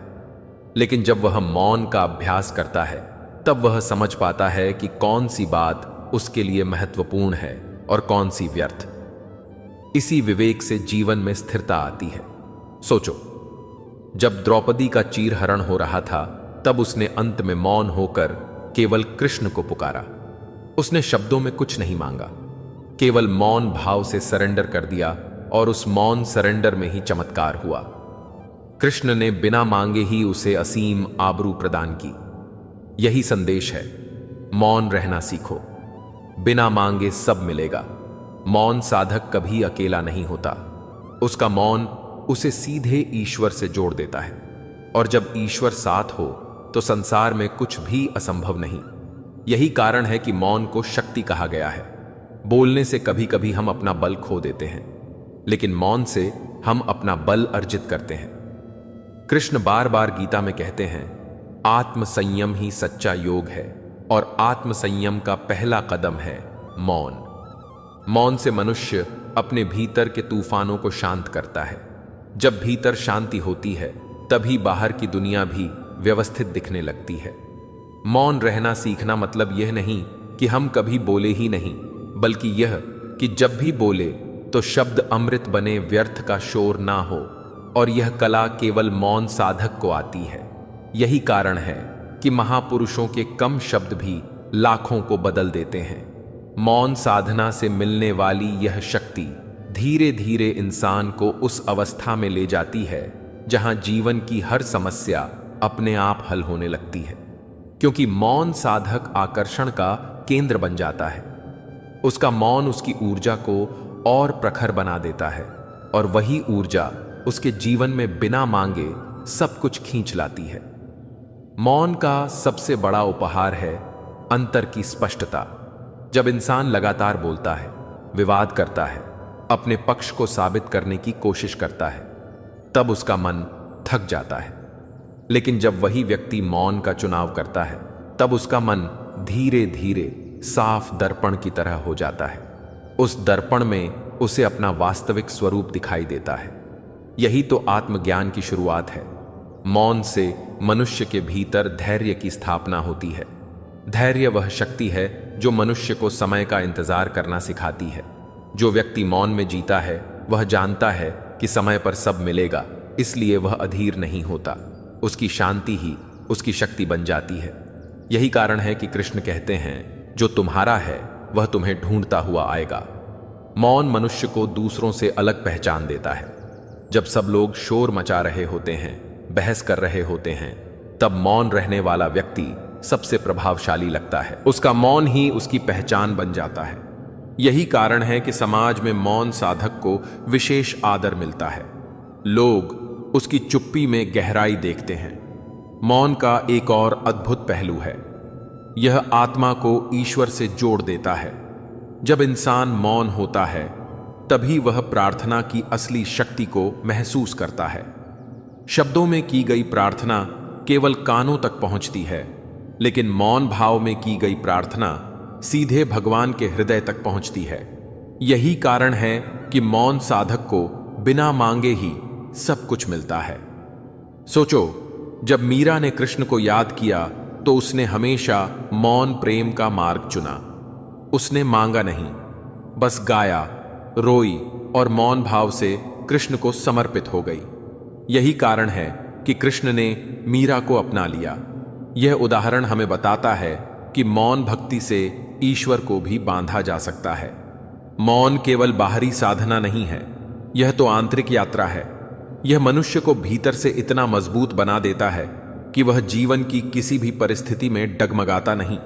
लेकिन जब वह मौन का अभ्यास करता है तब वह समझ पाता है कि कौन सी बात उसके लिए महत्वपूर्ण है और कौन सी व्यर्थ। इसी विवेक से जीवन में स्थिरता आती है। सोचो, जब द्रौपदी का चीरहरण हो रहा था तब उसने अंत में मौन होकर केवल कृष्ण को पुकारा। उसने शब्दों में कुछ नहीं मांगा, केवल मौन भाव से सरेंडर कर दिया, और उस मौन सरेंडर में ही चमत्कार हुआ। कृष्ण ने बिना मांगे ही उसे असीम आबरू प्रदान की। यही संदेश है, मौन रहना सीखो, बिना मांगे सब मिलेगा। मौन साधक कभी अकेला नहीं होता, उसका मौन उसे सीधे ईश्वर से जोड़ देता है, और जब ईश्वर साथ हो तो संसार में कुछ भी असंभव नहीं। यही कारण है कि मौन को शक्ति कहा गया है। बोलने से कभी कभी हम अपना बल खो देते हैं, लेकिन मौन से हम अपना बल अर्जित करते हैं। कृष्ण बार बार गीता में कहते हैं, आत्म संयम ही सच्चा योग है, और आत्म संयम का पहला कदम है मौन। मौन से मनुष्य अपने भीतर के तूफानों को शांत करता है। जब भीतर शांति होती है तभी बाहर की दुनिया भी व्यवस्थित दिखने लगती है। मौन रहना सीखना मतलब यह नहीं कि हम कभी बोले ही नहीं, बल्कि यह कि जब भी बोले तो शब्द अमृत बने, व्यर्थ का शोर ना हो। और यह कला केवल मौन साधक को आती है। यही कारण है कि महापुरुषों के कम शब्द भी लाखों को बदल देते हैं। मौन साधना से मिलने वाली यह शक्ति धीरे धीरे इंसान को उस अवस्था में ले जाती है जहां जीवन की हर समस्या अपने आप हल होने लगती है, क्योंकि मौन साधक आकर्षण का केंद्र बन जाता है। उसका मौन उसकी ऊर्जा को और प्रखर बना देता है, और वही ऊर्जा उसके जीवन में बिना मांगे सब कुछ खींच लाती है। मौन का सबसे बड़ा उपहार है अंतर की स्पष्टता। जब इंसान लगातार बोलता है, विवाद करता है, अपने पक्ष को साबित करने की कोशिश करता है, तब उसका मन थक जाता है। लेकिन जब वही व्यक्ति मौन का चुनाव करता है तब उसका मन धीरे धीरे साफ दर्पण की तरह हो जाता है। उस दर्पण में उसे अपना वास्तविक स्वरूप दिखाई देता है। यही तो आत्मज्ञान की शुरुआत है। मौन से मनुष्य के भीतर धैर्य की स्थापना होती है। धैर्य वह शक्ति है जो मनुष्य को समय का इंतजार करना सिखाती है। जो व्यक्ति मौन में जीता है वह जानता है कि समय पर सब मिलेगा, इसलिए वह अधीर नहीं होता। उसकी शांति ही उसकी शक्ति बन जाती है। यही कारण है कि कृष्ण कहते हैं, जो तुम्हारा है वह तुम्हें ढूंढता हुआ आएगा। मौन मनुष्य को दूसरों से अलग पहचान देता है। जब सब लोग शोर मचा रहे होते हैं, बहस कर रहे होते हैं, तब मौन रहने वाला व्यक्ति सबसे प्रभावशाली लगता है। उसका मौन ही उसकी पहचान बन जाता है। यही कारण है कि समाज में मौन साधक को विशेष आदर मिलता है। लोग उसकी चुप्पी में गहराई देखते हैं। मौन का एक और अद्भुत पहलू है, यह आत्मा को ईश्वर से जोड़ देता है। जब इंसान मौन होता है तभी वह प्रार्थना की असली शक्ति को महसूस करता है। शब्दों में की गई प्रार्थना केवल कानों तक पहुंचती है, लेकिन मौन भाव में की गई प्रार्थना सीधे भगवान के हृदय तक पहुंचती है। यही कारण है कि मौन साधक को बिना मांगे ही सब कुछ मिलता है। सोचो, जब मीरा ने कृष्ण को याद किया तो उसने हमेशा मौन प्रेम का मार्ग चुना। उसने मांगा नहीं, बस गाया, रोई और मौन भाव से कृष्ण को समर्पित हो गई। यही कारण है कि कृष्ण ने मीरा को अपना लिया। यह उदाहरण हमें बताता है कि मौन भक्ति से ईश्वर को भी बांधा जा सकता है। मौन केवल बाहरी साधना नहीं है, यह तो आंतरिक यात्रा है। यह मनुष्य को भीतर से इतना मजबूत बना देता है कि वह जीवन की किसी भी परिस्थिति में डगमगाता नहीं।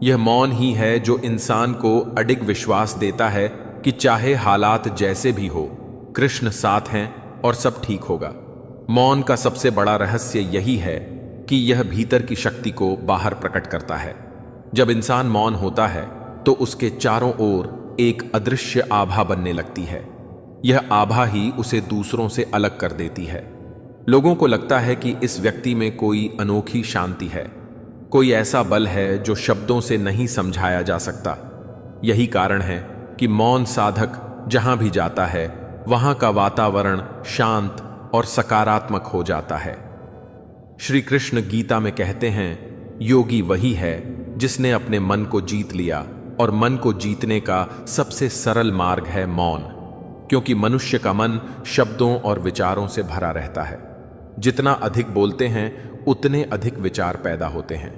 यह मौन ही है जो इंसान को अडिग विश्वास देता है कि चाहे हालात जैसे भी हो, कृष्ण साथ हैं और सब ठीक होगा। मौन का सबसे बड़ा रहस्य यही है कि यह भीतर की शक्ति को बाहर प्रकट करता है। जब इंसान मौन होता है तो उसके चारों ओर एक अदृश्य आभा बनने लगती है। यह आभा ही उसे दूसरों से अलग कर देती है। लोगों को लगता है कि इस व्यक्ति में कोई अनोखी शांति है, कोई ऐसा बल है जो शब्दों से नहीं समझाया जा सकता। यही कारण है कि मौन साधक जहां भी जाता है वहां का वातावरण शांत और सकारात्मक हो जाता है। श्री कृष्ण गीता में कहते हैं, योगी वही है जिसने अपने मन को जीत लिया, और मन को जीतने का सबसे सरल मार्ग है मौन। क्योंकि मनुष्य का मन शब्दों और विचारों से भरा रहता है। जितना अधिक बोलते हैं उतने अधिक विचार पैदा होते हैं।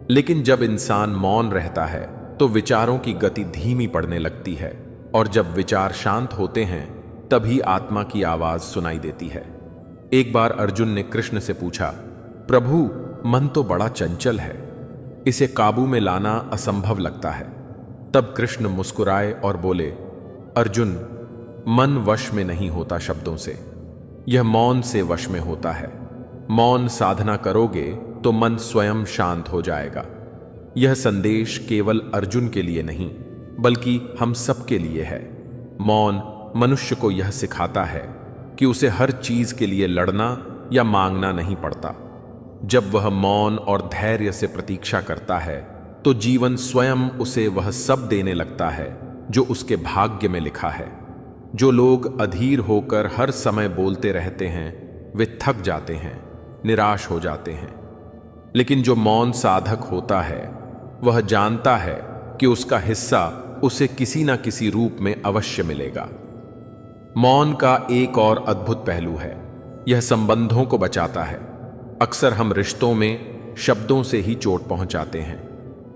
लेकिन जब इंसान मौन रहता है तो विचारों की गति धीमी पड़ने लगती है, और जब विचार शांत होते हैं तभी आत्मा की आवाज सुनाई देती है। एक बार अर्जुन ने कृष्ण से पूछा, प्रभु, मन तो बड़ा चंचल है, इसे काबू में लाना असंभव लगता है। तब कृष्ण मुस्कुराए और बोले, अर्जुन, मन वश में नहीं होता शब्दों से, यह मौन से वश में होता है। मौन साधना करोगे तो मन स्वयं शांत हो जाएगा। यह संदेश केवल अर्जुन के लिए नहीं बल्कि हम सब के लिए है। मौन मनुष्य को यह सिखाता है कि उसे हर चीज के लिए लड़ना या मांगना नहीं पड़ता। जब वह मौन और धैर्य से प्रतीक्षा करता है तो जीवन स्वयं उसे वह सब देने लगता है जो उसके भाग्य में लिखा है। जो लोग अधीर होकर हर समय बोलते रहते हैं वे थक जाते हैं, निराश हो जाते हैं। लेकिन जो मौन साधक होता है वह जानता है कि उसका हिस्सा उसे किसी न किसी रूप में अवश्य मिलेगा। मौन का एक और अद्भुत पहलू है, यह संबंधों को बचाता है। अक्सर हम रिश्तों में शब्दों से ही चोट पहुंचाते हैं।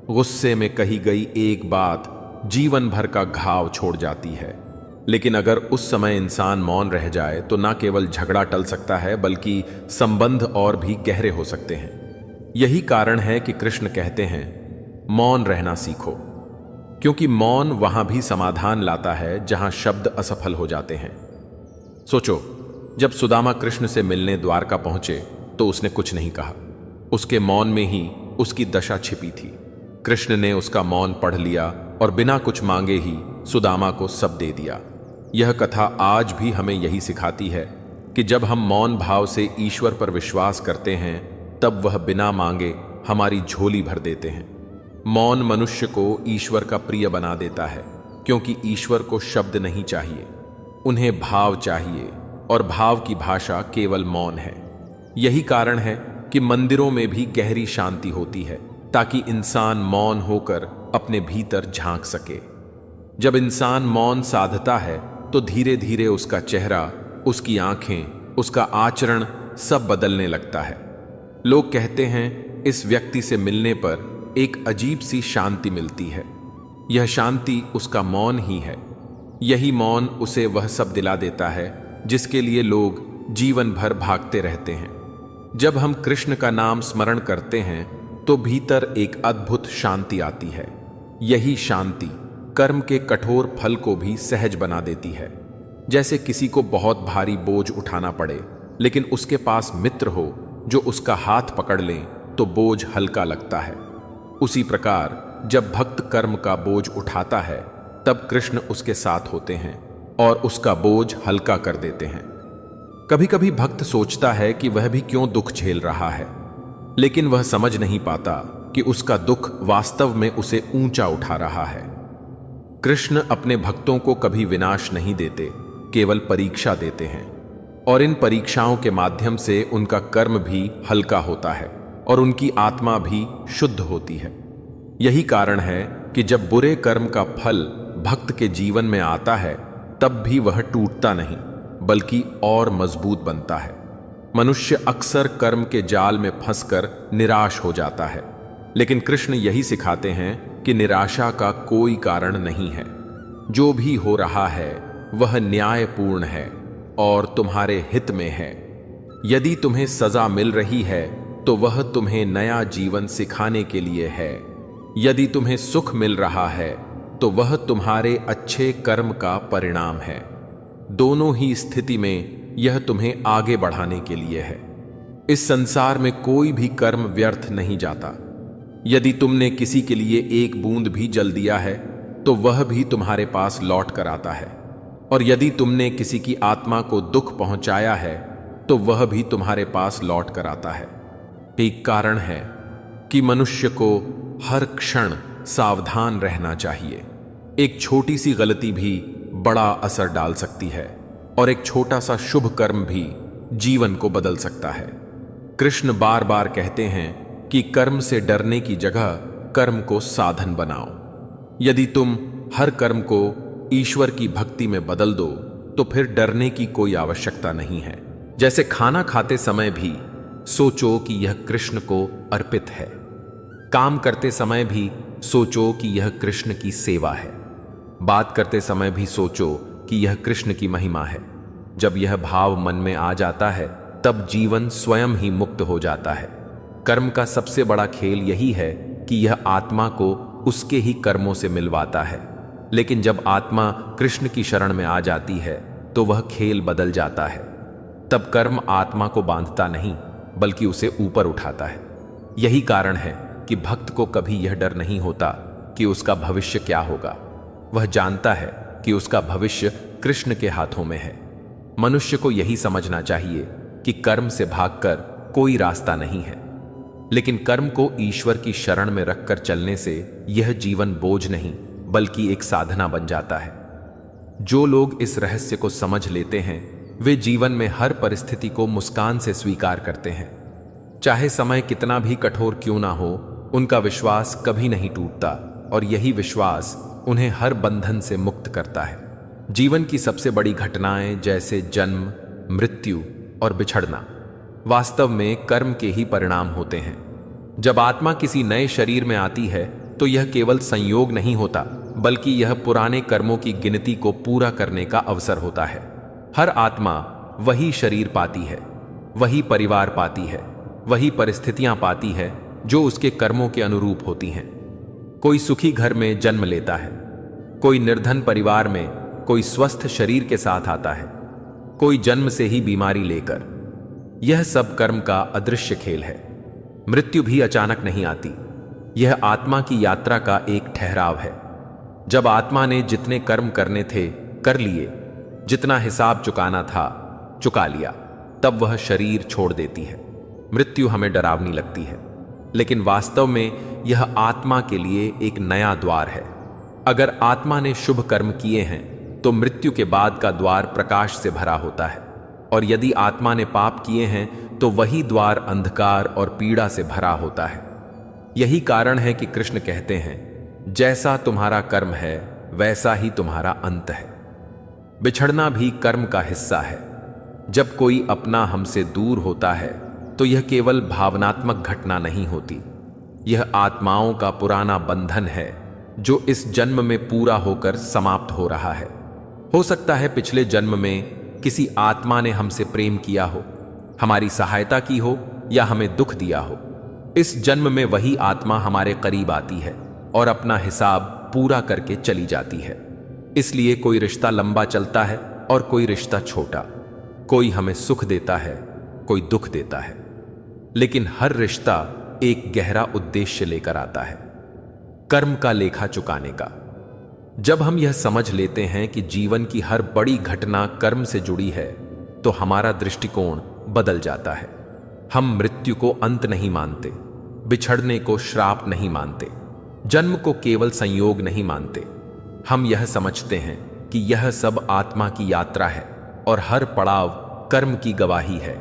गुस्से में कही गई एक बात जीवन भर का घाव छोड़ जाती है। लेकिन अगर उस समय इंसान मौन रह जाए तो न केवल झगड़ा टल सकता है बल्कि संबंध और भी गहरे हो सकते हैं। यही कारण है कि कृष्ण कहते हैं, मौन रहना सीखो, क्योंकि मौन वहां भी समाधान लाता है जहां शब्द असफल हो जाते हैं। सोचो, जब सुदामा कृष्ण से मिलने द्वारका पहुंचे तो उसने कुछ नहीं कहा। उसके मौन में ही उसकी दशा छिपी थी। कृष्ण ने उसका मौन पढ़ लिया और बिना कुछ मांगे ही सुदामा को सब दे दिया। यह कथा आज भी हमें यही सिखाती है कि जब हम मौन भाव से ईश्वर पर विश्वास करते हैं तब वह बिना मांगे हमारी झोली भर देते हैं। मौन मनुष्य को ईश्वर का प्रिय बना देता है, क्योंकि ईश्वर को शब्द नहीं चाहिए, उन्हें भाव चाहिए, और भाव की भाषा केवल मौन है। यही कारण है कि मंदिरों में भी गहरी शांति होती है, ताकि इंसान मौन होकर अपने भीतर झांक सके। जब इंसान मौन साधता है तो धीरे धीरे उसका चेहरा, उसकी आंखें, उसका आचरण सब बदलने लगता है। लोग कहते हैं इस व्यक्ति से मिलने पर एक अजीब सी शांति मिलती है। यह शांति उसका मौन ही है। यही मौन उसे वह सब दिला देता है जिसके लिए लोग जीवन भर भागते रहते हैं। जब हम कृष्ण का नाम स्मरण करते हैं तो भीतर एक अद्भुत शांति आती है। यही शांति कर्म के कठोर फल को भी सहज बना देती है। जैसे किसी को बहुत भारी बोझ उठाना पड़े, लेकिन उसके पास मित्र हो जो उसका हाथ पकड़ ले तो बोझ हल्का लगता है। उसी प्रकार जब भक्त कर्म का बोझ उठाता है तब कृष्ण उसके साथ होते हैं और उसका बोझ हल्का कर देते हैं। कभी कभी भक्त सोचता है कि वह भी क्यों दुख झेल रहा है, लेकिन वह समझ नहीं पाता कि उसका दुख वास्तव में उसे ऊंचा उठा रहा है। कृष्ण अपने भक्तों को कभी विनाश नहीं देते, केवल परीक्षा देते हैं, और इन परीक्षाओं के माध्यम से उनका कर्म भी हल्का होता है और उनकी आत्मा भी शुद्ध होती है। यही कारण है कि जब बुरे कर्म का फल भक्त के जीवन में आता है, तब भी वह टूटता नहीं, बल्कि और मजबूत बनता है। मनुष्य अक्सर कर्म के जाल में फंसकर निराश हो जाता है, लेकिन कृष्ण यही सिखाते हैं कि निराशा का कोई कारण नहीं है। जो भी हो रहा है वह न्यायपूर्ण है और तुम्हारे हित में है। यदि तुम्हें सजा मिल रही है तो वह तुम्हें नया जीवन सिखाने के लिए है। यदि तुम्हें सुख मिल रहा है तो वह तुम्हारे अच्छे कर्म का परिणाम है। दोनों ही स्थिति में यह तुम्हें आगे बढ़ाने के लिए है। इस संसार में कोई भी कर्म व्यर्थ नहीं जाता। यदि तुमने किसी के लिए एक बूंद भी जल दिया है तो वह भी तुम्हारे पास लौट कर आता है, और यदि तुमने किसी की आत्मा को दुख पहुंचाया है तो वह भी तुम्हारे पास लौट कर आता है। एक कारण है कि मनुष्य को हर क्षण सावधान रहना चाहिए। एक छोटी सी गलती भी बड़ा असर डाल सकती है, और एक छोटा सा शुभ कर्म भी जीवन को बदल सकता है। कृष्ण बार बार कहते हैं कि कर्म से डरने की जगह कर्म को साधन बनाओ। यदि तुम हर कर्म को ईश्वर की भक्ति में बदल दो तो फिर डरने की कोई आवश्यकता नहीं है। जैसे खाना खाते समय भी सोचो कि यह कृष्ण को अर्पित है, काम करते समय भी सोचो कि यह कृष्ण की सेवा है, बात करते समय भी सोचो कि यह कृष्ण की महिमा है। जब यह भाव मन में आ जाता है तब जीवन स्वयं ही मुक्त हो जाता है। कर्म का सबसे बड़ा खेल यही है कि यह आत्मा को उसके ही कर्मों से मिलवाता है, लेकिन जब आत्मा कृष्ण की शरण में आ जाती है तो वह खेल बदल जाता है। तब कर्म आत्मा को बांधता नहीं, बल्कि उसे ऊपर उठाता है। यही कारण है कि भक्त को कभी यह डर नहीं होता कि उसका भविष्य क्या होगा। वह जानता है कि उसका भविष्य कृष्ण के हाथों में है। मनुष्य को यही समझना चाहिए कि कर्म से भागकर कोई रास्ता नहीं है, लेकिन कर्म को ईश्वर की शरण में रखकर चलने से यह जीवन बोझ नहीं, बल्कि एक साधना बन जाता है। जो लोग इस रहस्य को समझ लेते हैं वे जीवन में हर परिस्थिति को मुस्कान से स्वीकार करते हैं। चाहे समय कितना भी कठोर क्यों ना हो, उनका विश्वास कभी नहीं टूटता, और यही विश्वास उन्हें हर बंधन से मुक्त करता है। जीवन की सबसे बड़ी घटनाएं जैसे जन्म, मृत्यु और बिछड़ना वास्तव में कर्म के ही परिणाम होते हैं। जब आत्मा किसी नए शरीर में आती है तो यह केवल संयोग नहीं होता, बल्कि यह पुराने कर्मों की गिनती को पूरा करने का अवसर होता है। हर आत्मा वही शरीर पाती है, वही परिवार पाती है, वही परिस्थितियां पाती है जो उसके कर्मों के अनुरूप होती हैं। कोई सुखी घर में जन्म लेता है, कोई निर्धन परिवार में, कोई स्वस्थ शरीर के साथ आता है, कोई जन्म से ही बीमारी लेकर। यह सब कर्म का अदृश्य खेल है। मृत्यु भी अचानक नहीं आती, यह आत्मा की यात्रा का एक ठहराव है। जब आत्मा ने जितने कर्म करने थे कर लिए, जितना हिसाब चुकाना था चुका लिया, तब वह शरीर छोड़ देती है। मृत्यु हमें डरावनी लगती है, लेकिन वास्तव में यह आत्मा के लिए एक नया द्वार है। अगर आत्मा ने शुभ कर्म किए हैं तो मृत्यु के बाद का द्वार प्रकाश से भरा होता है, और यदि आत्मा ने पाप किए हैं तो वही द्वार अंधकार और पीड़ा से भरा होता है। यही कारण है कि कृष्ण कहते हैं, जैसा तुम्हारा कर्म है वैसा ही तुम्हारा अंत है। बिछड़ना भी कर्म का हिस्सा है। जब कोई अपना हमसे दूर होता है तो यह केवल भावनात्मक घटना नहीं होती, यह आत्माओं का पुराना बंधन है जो इस जन्म में पूरा होकर समाप्त हो रहा है। हो सकता है पिछले जन्म में किसी आत्मा ने हमसे प्रेम किया हो, हमारी सहायता की हो या हमें दुख दिया हो। इस जन्म में वही आत्मा हमारे करीब आती है और अपना हिसाब पूरा करके चली जाती है। इसलिए कोई रिश्ता लंबा चलता है और कोई रिश्ता छोटा, कोई हमें सुख देता है, कोई दुख देता है, लेकिन हर रिश्ता एक गहरा उद्देश्य लेकर आता है, कर्म का लेखा चुकाने का। जब हम यह समझ लेते हैं कि जीवन की हर बड़ी घटना कर्म से जुड़ी है, तो हमारा दृष्टिकोण बदल जाता है। हम मृत्यु को अंत नहीं मानते, बिछड़ने को श्राप नहीं मानते, जन्म को केवल संयोग नहीं मानते। हम यह समझते हैं कि यह सब आत्मा की यात्रा है और हर पड़ाव कर्म की गवाही है।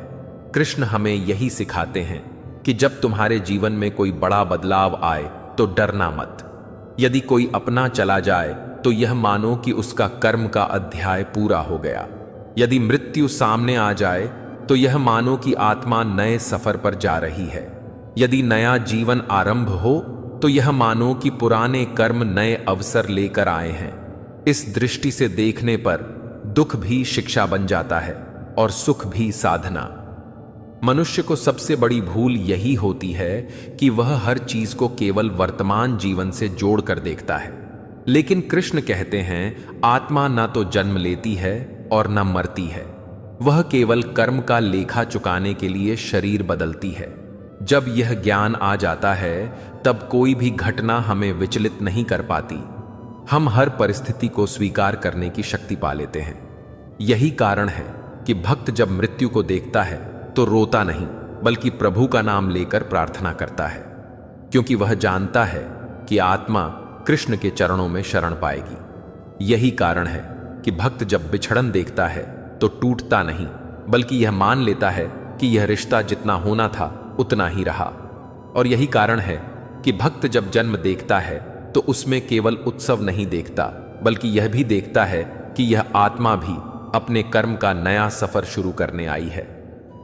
कृष्ण हमें यही सिखाते हैं कि जब तुम्हारे जीवन में कोई बड़ा बदलाव आए तो डरना मत। यदि कोई अपना चला जाए तो यह मानो कि उसका कर्म का अध्याय पूरा हो गया। यदि मृत्यु सामने आ जाए तो यह मानो कि आत्मा नए सफर पर जा रही है। यदि नया जीवन आरंभ हो तो यह मानो कि पुराने कर्म नए अवसर लेकर आए हैं। इस दृष्टि से देखने पर दुख भी शिक्षा बन जाता है और सुख भी साधना। मनुष्य को सबसे बड़ी भूल यही होती है कि वह हर चीज को केवल वर्तमान जीवन से जोड़कर देखता है। लेकिन कृष्ण कहते हैं, आत्मा ना तो जन्म लेती है और न मरती है, वह केवल कर्म का लेखा चुकाने के लिए शरीर बदलती है। जब यह ज्ञान आ जाता है तब कोई भी घटना हमें विचलित नहीं कर पाती। हम हर परिस्थिति को स्वीकार करने की शक्ति पा लेते हैं। यही कारण है कि भक्त जब मृत्यु को देखता है तो रोता नहीं, बल्कि प्रभु का नाम लेकर प्रार्थना करता है, क्योंकि वह जानता है कि आत्मा कृष्ण के चरणों में शरण पाएगी। यही कारण है कि भक्त जब बिछड़न देखता है तो टूटता नहीं, बल्कि यह मान लेता है कि यह रिश्ता जितना होना था उतना ही रहा। और यही कारण है कि भक्त जब जन्म देखता है तो उसमें केवल उत्सव नहीं देखता, बल्कि यह भी देखता है कि यह आत्मा भी अपने कर्म का नया सफर शुरू करने आई है।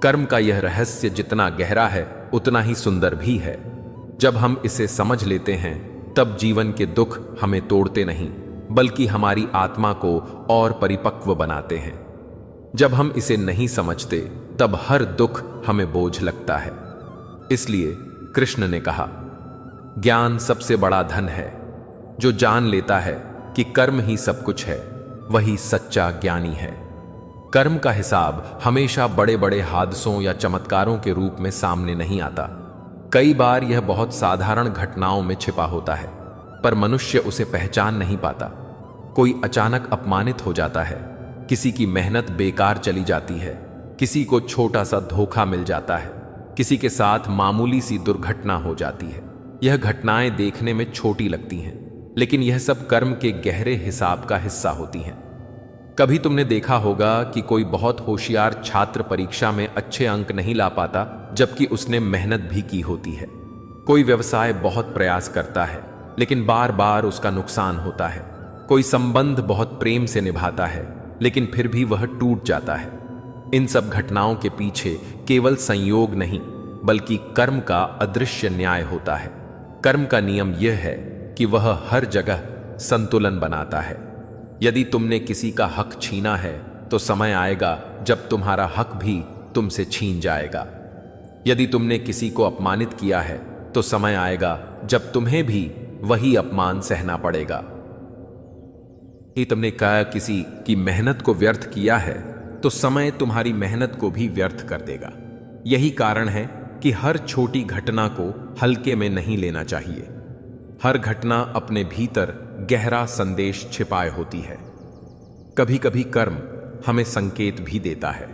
कर्म का यह रहस्य जितना गहरा है उतना ही सुंदर भी है। जब हम इसे समझ लेते हैं तब जीवन के दुख हमें तोड़ते नहीं, बल्कि हमारी आत्मा को और परिपक्व बनाते हैं। जब हम इसे नहीं समझते तब हर दुख हमें बोझ लगता है। इसलिए कृष्ण ने कहा, ज्ञान सबसे बड़ा धन है। जो जान लेता है कि कर्म ही सब कुछ है, वही सच्चा ज्ञानी है। कर्म का हिसाब हमेशा बड़े बड़े हादसों या चमत्कारों के रूप में सामने नहीं आता। कई बार यह बहुत साधारण घटनाओं में छिपा होता है, पर मनुष्य उसे पहचान नहीं पाता। कोई अचानक अपमानित हो जाता है, किसी की मेहनत बेकार चली जाती है, किसी को छोटा सा धोखा मिल जाता है, किसी के साथ मामूली सी दुर्घटना हो जाती है। यह घटनाएं देखने में छोटी लगती हैं, लेकिन यह सब कर्म के गहरे हिसाब का हिस्सा होती हैं। कभी तुमने देखा होगा कि कोई बहुत होशियार छात्र परीक्षा में अच्छे अंक नहीं ला पाता, जबकि उसने मेहनत भी की होती है। कोई व्यवसाय बहुत प्रयास करता है, लेकिन बार बार उसका नुकसान होता है। कोई संबंध बहुत प्रेम से निभाता है, लेकिन फिर भी वह टूट जाता है। इन सब घटनाओं के पीछे केवल संयोग नहीं, बल्कि कर्म का अदृश्य न्याय होता है। कर्म का नियम यह है कि वह हर जगह संतुलन बनाता है। यदि तुमने किसी का हक छीना है तो समय आएगा जब तुम्हारा हक भी तुमसे छीन जाएगा। यदि तुमने किसी को अपमानित किया है तो समय आएगा जब तुम्हें भी वही अपमान सहना पड़ेगा। यदि तुमने कहा किसी की मेहनत को व्यर्थ किया है तो समय तुम्हारी मेहनत को भी व्यर्थ कर देगा। यही कारण है कि हर छोटी घटना को हल्के में नहीं लेना चाहिए। हर घटना अपने भीतर गहरा संदेश छिपाए होती है। कभी कभी कर्म हमें संकेत भी देता है,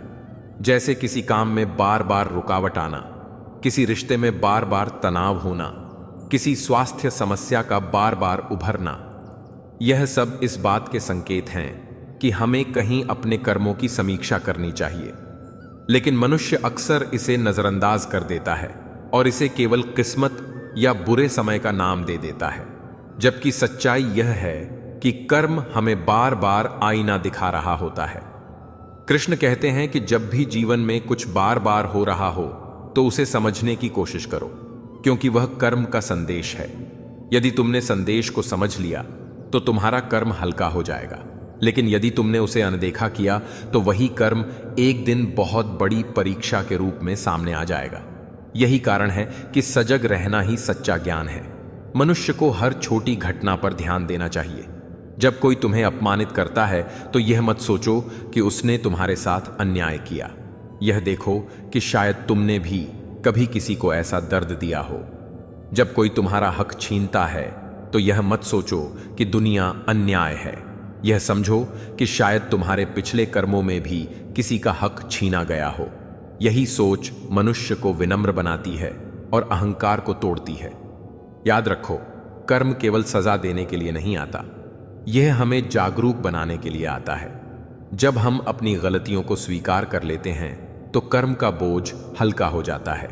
जैसे किसी काम में बार बार रुकावट आना, किसी रिश्ते में बार बार तनाव होना, किसी स्वास्थ्य समस्या का बार बार उभरना। यह सब इस बात के संकेत हैं कि हमें कहीं अपने कर्मों की समीक्षा करनी चाहिए। लेकिन मनुष्य अक्सर इसे नजरअंदाज कर देता है और इसे केवल किस्मत या बुरे समय का नाम दे देता है, जबकि सच्चाई यह है कि कर्म हमें बार बार आईना दिखा रहा होता है। कृष्ण कहते हैं कि जब भी जीवन में कुछ बार बार हो रहा हो तो उसे समझने की कोशिश करो, क्योंकि वह कर्म का संदेश है। यदि तुमने संदेश को समझ लिया तो तुम्हारा कर्म हल्का हो जाएगा, लेकिन यदि तुमने उसे अनदेखा किया तो वही कर्म एक दिन बहुत बड़ी परीक्षा के रूप में सामने आ जाएगा। यही कारण है कि सजग रहना ही सच्चा ज्ञान है। मनुष्य को हर छोटी घटना पर ध्यान देना चाहिए। जब कोई तुम्हें अपमानित करता है तो यह मत सोचो कि उसने तुम्हारे साथ अन्याय किया। यह देखो कि शायद तुमने भी कभी किसी को ऐसा दर्द दिया हो। जब कोई तुम्हारा हक छीनता है तो यह मत सोचो कि दुनिया अन्याय है। यह समझो कि शायद तुम्हारे पिछले कर्मों में भी किसी का हक छीना गया हो। यही सोच मनुष्य को विनम्र बनाती है और अहंकार को तोड़ती है। याद रखो, कर्म केवल सजा देने के लिए नहीं आता, यह हमें जागरूक बनाने के लिए आता है। जब हम अपनी गलतियों को स्वीकार कर लेते हैं तो कर्म का बोझ हल्का हो जाता है,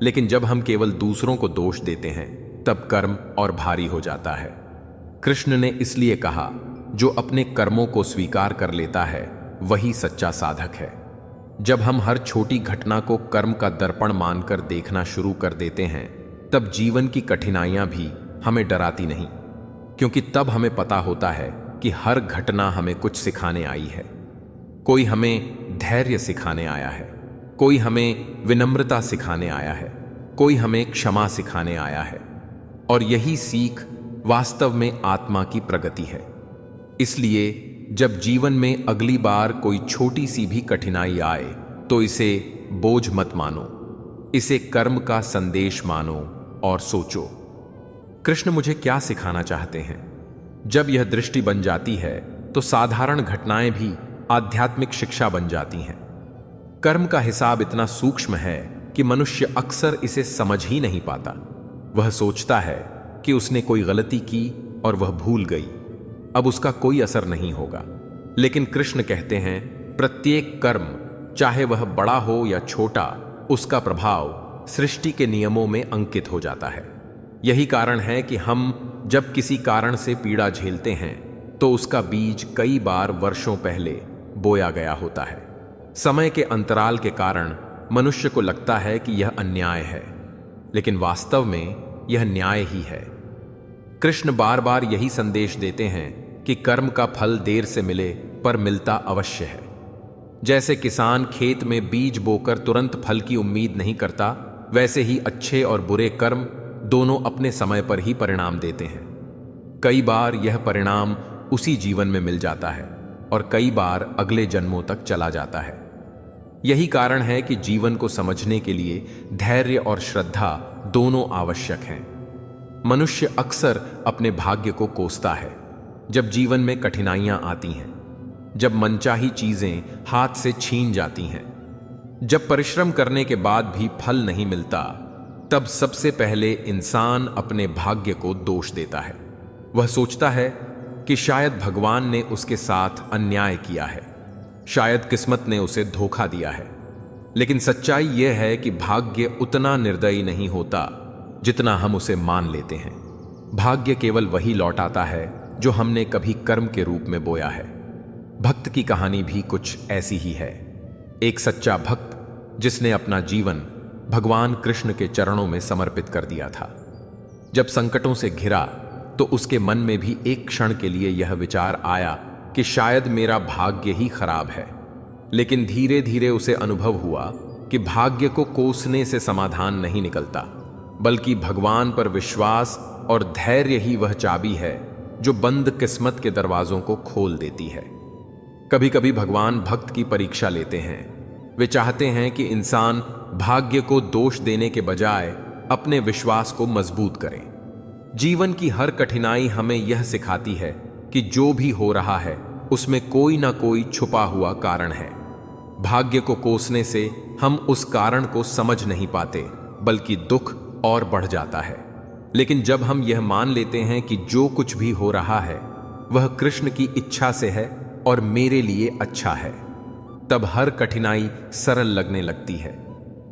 लेकिन जब हम केवल दूसरों को दोष देते हैं तब कर्म और भारी हो जाता है। कृष्ण ने इसलिए कहा, जो अपने कर्मों को स्वीकार कर लेता है वही सच्चा साधक है। जब हम हर छोटी घटना को कर्म का दर्पण मानकर देखना शुरू कर देते हैं तब जीवन की कठिनाइयां भी हमें डराती नहीं, क्योंकि तब हमें पता होता है कि हर घटना हमें कुछ सिखाने आई है। कोई हमें धैर्य सिखाने आया है, कोई हमें विनम्रता सिखाने आया है, कोई हमें क्षमा सिखाने आया है, और यही सीख वास्तव में आत्मा की प्रगति है। इसलिए जब जीवन में अगली बार कोई छोटी सी भी कठिनाई आए तो इसे बोझ मत मानो, इसे कर्म का संदेश मानो और सोचो, कृष्ण मुझे क्या सिखाना चाहते हैं। जब यह दृष्टि बन जाती है तो साधारण घटनाएं भी आध्यात्मिक शिक्षा बन जाती हैं। कर्म का हिसाब इतना सूक्ष्म है कि मनुष्य अक्सर इसे समझ ही नहीं पाता। वह सोचता है कि उसने कोई गलती की और वह भूल गई, अब उसका कोई असर नहीं होगा। लेकिन कृष्ण कहते हैं, प्रत्येक कर्म, चाहे वह बड़ा हो या छोटा, उसका प्रभाव सृष्टि के नियमों में अंकित हो जाता है। यही कारण है कि हम जब किसी कारण से पीड़ा झेलते हैं तो उसका बीज कई बार वर्षों पहले बोया गया होता है। समय के अंतराल के कारण मनुष्य को लगता है कि यह अन्याय है, लेकिन वास्तव में यह न्याय ही है। कृष्ण बार बार यही संदेश देते हैं कि कर्म का फल देर से मिले पर मिलता अवश्य है। जैसे किसान खेत में बीज बोकर तुरंत फल की उम्मीद नहीं करता, वैसे ही अच्छे और बुरे कर्म दोनों अपने समय पर ही परिणाम देते हैं। कई बार यह परिणाम उसी जीवन में मिल जाता है और कई बार अगले जन्मों तक चला जाता है। यही कारण है कि जीवन को समझने के लिए धैर्य और श्रद्धा दोनों आवश्यक हैं। मनुष्य अक्सर अपने भाग्य को कोसता है जब जीवन में कठिनाइयां आती हैं, जब मनचाही चीजें हाथ से छीन जाती हैं, जब परिश्रम करने के बाद भी फल नहीं मिलता, तब सबसे पहले इंसान अपने भाग्य को दोष देता है। वह सोचता है कि शायद भगवान ने उसके साथ अन्याय किया है, शायद किस्मत ने उसे धोखा दिया है। लेकिन सच्चाई यह है कि भाग्य उतना निर्दयी नहीं होता जितना हम उसे मान लेते हैं। भाग्य केवल वही लौटाता है जो हमने कभी कर्म के रूप में बोया है। भक्त की कहानी भी कुछ ऐसी ही है। एक सच्चा भक्त जिसने अपना जीवन भगवान कृष्ण के चरणों में समर्पित कर दिया था। जब संकटों से घिरा तो उसके मन में भी एक क्षण के लिए यह विचार आया कि शायद मेरा भाग्य ही खराब है। लेकिन धीरे धीरे उसे अनुभव हुआ कि भाग्य को कोसने से समाधान नहीं निकलता, बल्कि भगवान पर विश्वास और धैर्य ही वह चाबी है जो बंद किस्मत के दरवाजों को खोल देती है। कभी कभी भगवान भक्त की परीक्षा लेते हैं। वे चाहते हैं कि इंसान भाग्य को दोष देने के बजाय अपने विश्वास को मजबूत करें। जीवन की हर कठिनाई हमें यह सिखाती है कि जो भी हो रहा है उसमें कोई ना कोई छुपा हुआ कारण है। भाग्य को कोसने से हम उस कारण को समझ नहीं पाते, बल्कि दुख और बढ़ जाता है। लेकिन जब हम यह मान लेते हैं कि जो कुछ भी हो रहा है वह कृष्ण की इच्छा से है और मेरे लिए अच्छा है, तब हर कठिनाई सरल लगने लगती है।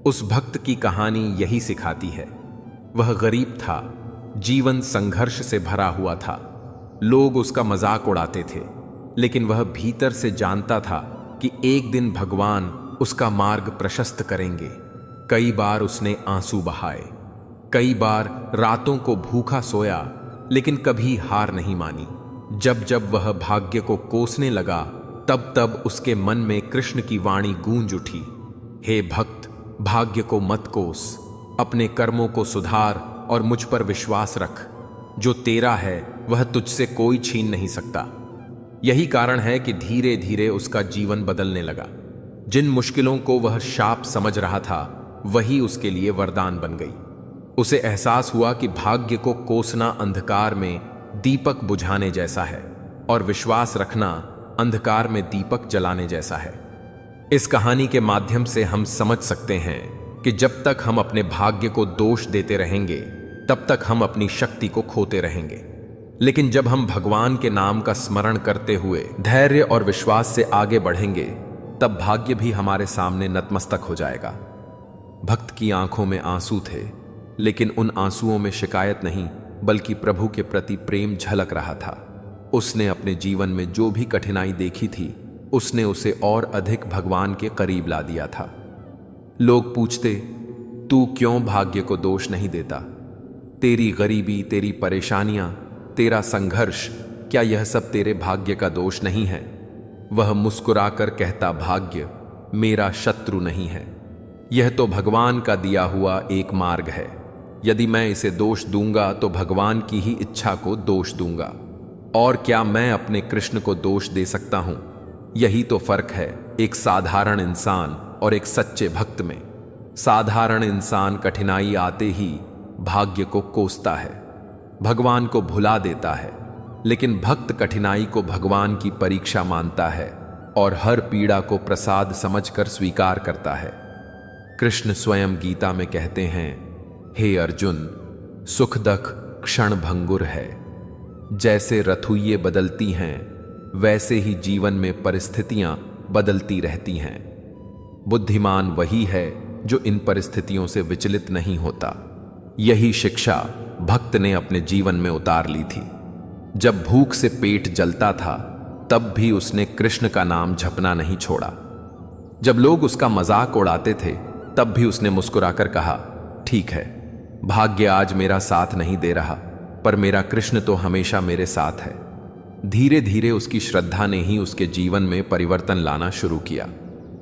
उस भक्त की कहानी यही सिखाती है। वह गरीब था, जीवन संघर्ष से भरा हुआ था, लोग उसका मजाक उड़ाते थे, लेकिन वह भीतर से जानता था कि एक दिन भगवान उसका मार्ग प्रशस्त करेंगे। कई बार उसने आंसू बहाए, कई बार रातों को भूखा सोया, लेकिन कभी हार नहीं मानी। जब जब वह भाग्य को कोसने लगा, तब तब उसके मन में कृष्ण की वाणी गूंज उठी, हे भक्त, भाग्य को मत कोस, अपने कर्मों को सुधार और मुझ पर विश्वास रख। जो तेरा है वह तुझसे कोई छीन नहीं सकता। यही कारण है कि धीरे धीरे उसका जीवन बदलने लगा। जिन मुश्किलों को वह शाप समझ रहा था, वही उसके लिए वरदान बन गई। उसे एहसास हुआ कि भाग्य को कोसना अंधकार में दीपक बुझाने जैसा है और विश्वास रखना अंधकार में दीपक जलाने जैसा है। इस कहानी के माध्यम से हम समझ सकते हैं कि जब तक हम अपने भाग्य को दोष देते रहेंगे तब तक हम अपनी शक्ति को खोते रहेंगे, लेकिन जब हम भगवान के नाम का स्मरण करते हुए धैर्य और विश्वास से आगे बढ़ेंगे तब भाग्य भी हमारे सामने नतमस्तक हो जाएगा। भक्त की आंखों में आंसू थे, लेकिन उन आंसुओं में शिकायत नहीं बल्कि प्रभु के प्रति प्रेम झलक रहा था। उसने अपने जीवन में जो भी कठिनाई देखी थी उसने उसे और अधिक भगवान के करीब ला दिया था। लोग पूछते, तू क्यों भाग्य को दोष नहीं देता? तेरी गरीबी, तेरी परेशानियां, तेरा संघर्ष, क्या यह सब तेरे भाग्य का दोष नहीं है? वह मुस्कुराकर कहता, भाग्य मेरा शत्रु नहीं है, यह तो भगवान का दिया हुआ एक मार्ग है। यदि मैं इसे दोष दूंगा तो भगवान की ही इच्छा को दोष दूंगा, और क्या मैं अपने कृष्ण को दोष दे सकता हूं? यही तो फर्क है एक साधारण इंसान और एक सच्चे भक्त में। साधारण इंसान कठिनाई आते ही भाग्य को कोसता है, भगवान को भुला देता है, लेकिन भक्त कठिनाई को भगवान की परीक्षा मानता है और हर पीड़ा को प्रसाद समझकर स्वीकार करता है। कृष्ण स्वयं गीता में कहते हैं, हे अर्जुन, सुख दुख क्षण भंगुर है। जैसे रथुइये बदलती हैं वैसे ही जीवन में परिस्थितियां बदलती रहती हैं। बुद्धिमान वही है जो इन परिस्थितियों से विचलित नहीं होता। यही शिक्षा भक्त ने अपने जीवन में उतार ली थी। जब भूख से पेट जलता था तब भी उसने कृष्ण का नाम जपना नहीं छोड़ा। जब लोग उसका मजाक उड़ाते थे तब भी उसने मुस्कुराकर कहा, ठीक है, भाग्य आज मेरा साथ नहीं दे रहा, पर मेरा कृष्ण तो हमेशा मेरे साथ है। धीरे धीरे उसकी श्रद्धा ने ही उसके जीवन में परिवर्तन लाना शुरू किया।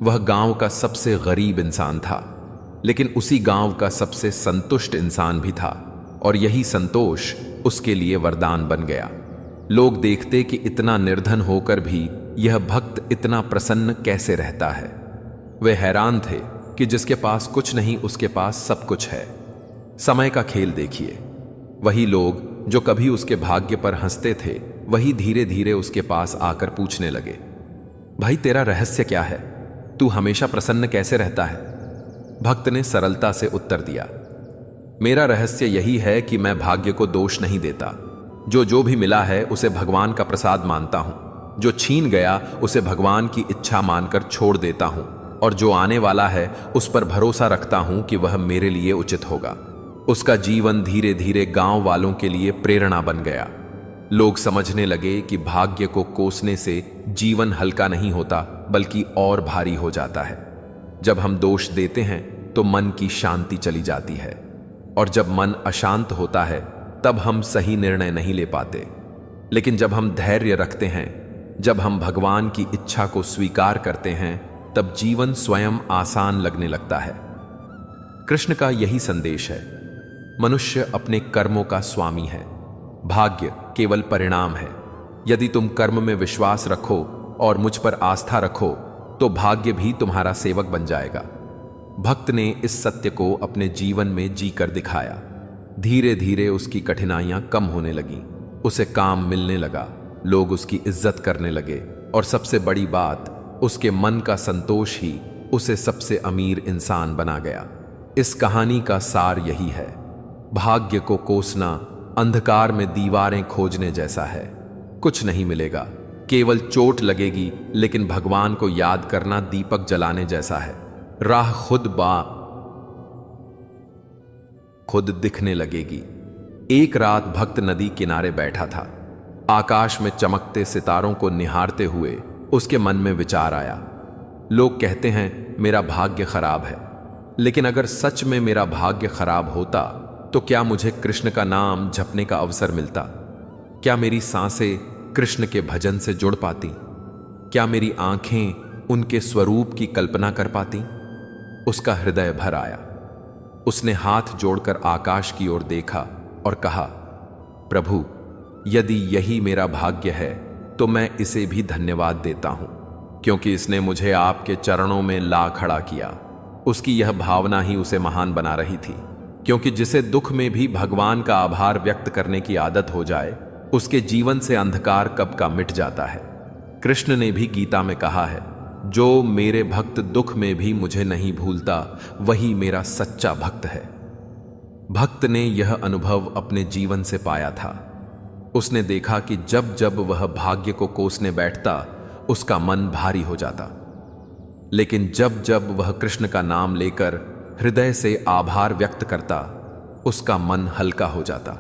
वह गांव का सबसे गरीब इंसान था, लेकिन उसी गांव का सबसे संतुष्ट इंसान भी था, और यही संतोष उसके लिए वरदान बन गया। लोग देखते कि इतना निर्धन होकर भी यह भक्त इतना प्रसन्न कैसे रहता है। वे हैरान थे कि जिसके पास कुछ नहीं उसके पास सब कुछ है। समय का खेल देखिए, वही लोग जो कभी उसके भाग्य पर हंसते थे वही धीरे धीरे उसके पास आकर पूछने लगे, भाई तेरा रहस्य क्या है? तू हमेशा प्रसन्न कैसे रहता है? भक्त ने सरलता से उत्तर दिया, मेरा रहस्य यही है कि मैं भाग्य को दोष नहीं देता। जो भी मिला है उसे भगवान का प्रसाद मानता हूं। जो छीन गया उसे भगवान की इच्छा मानकर छोड़ देता हूं, और जो आने वाला है उस पर भरोसा रखता हूं कि वह मेरे लिए उचित होगा। उसका जीवन धीरे धीरे गांव वालों के लिए प्रेरणा बन गया। लोग समझने लगे कि भाग्य को कोसने से जीवन हल्का नहीं होता बल्कि और भारी हो जाता है। जब हम दोष देते हैं तो मन की शांति चली जाती है, और जब मन अशांत होता है तब हम सही निर्णय नहीं ले पाते। लेकिन जब हम धैर्य रखते हैं, जब हम भगवान की इच्छा को स्वीकार करते हैं, तब जीवन स्वयं आसान लगने लगता है। कृष्ण का यही संदेश है, मनुष्य अपने कर्मों का स्वामी है, भाग्य केवल परिणाम है। यदि तुम कर्म में विश्वास रखो और मुझ पर आस्था रखो तो भाग्य भी तुम्हारा सेवक बन जाएगा। भक्त ने इस सत्य को अपने जीवन में जीकर दिखाया। धीरे धीरे उसकी कठिनाइयां कम होने लगीं, उसे काम मिलने लगा, लोग उसकी इज्जत करने लगे, और सबसे बड़ी बात, उसके मन का संतोष ही उसे सबसे अमीर इंसान बना गया। इस कहानी का सार यही है, भाग्य को कोसना अंधकार में दीवारें खोजने जैसा है। कुछ नहीं मिलेगा, केवल चोट लगेगी, लेकिन भगवान को याद करना दीपक जलाने जैसा है। राह खुद दिखने लगेगी। एक रात भक्त नदी किनारे बैठा था। आकाश में चमकते सितारों को निहारते हुए उसके मन में विचार आया, लोग कहते हैं मेरा भाग्य खराब है, लेकिन अगर सच में मेरा भाग्य खराब होता तो क्या मुझे कृष्ण का नाम जपने का अवसर मिलता? क्या मेरी सांसें कृष्ण के भजन से जुड़ पाती? क्या मेरी आंखें उनके स्वरूप की कल्पना कर पाती? उसका हृदय भर आया। उसने हाथ जोड़कर आकाश की ओर देखा और कहा, प्रभु, यदि यही मेरा भाग्य है तो मैं इसे भी धन्यवाद देता हूं, क्योंकि इसने मुझे आपके चरणों में ला खड़ा किया। उसकी यह भावना ही उसे महान बना रही थी, क्योंकि जिसे दुख में भी भगवान का आभार व्यक्त करने की आदत हो जाए, उसके जीवन से अंधकार कब का मिट जाता है। कृष्ण ने भी गीता में कहा है, जो मेरे भक्त दुख में भी मुझे नहीं भूलता, वही मेरा सच्चा भक्त है। भक्त ने यह अनुभव अपने जीवन से पाया था। उसने देखा कि जब जब वह भाग्य को कोसने बैठता, उसका मन भारी हो जाता, लेकिन जब जब वह कृष्ण का नाम लेकर हृदय से आभार व्यक्त करता, उसका मन हल्का हो जाता।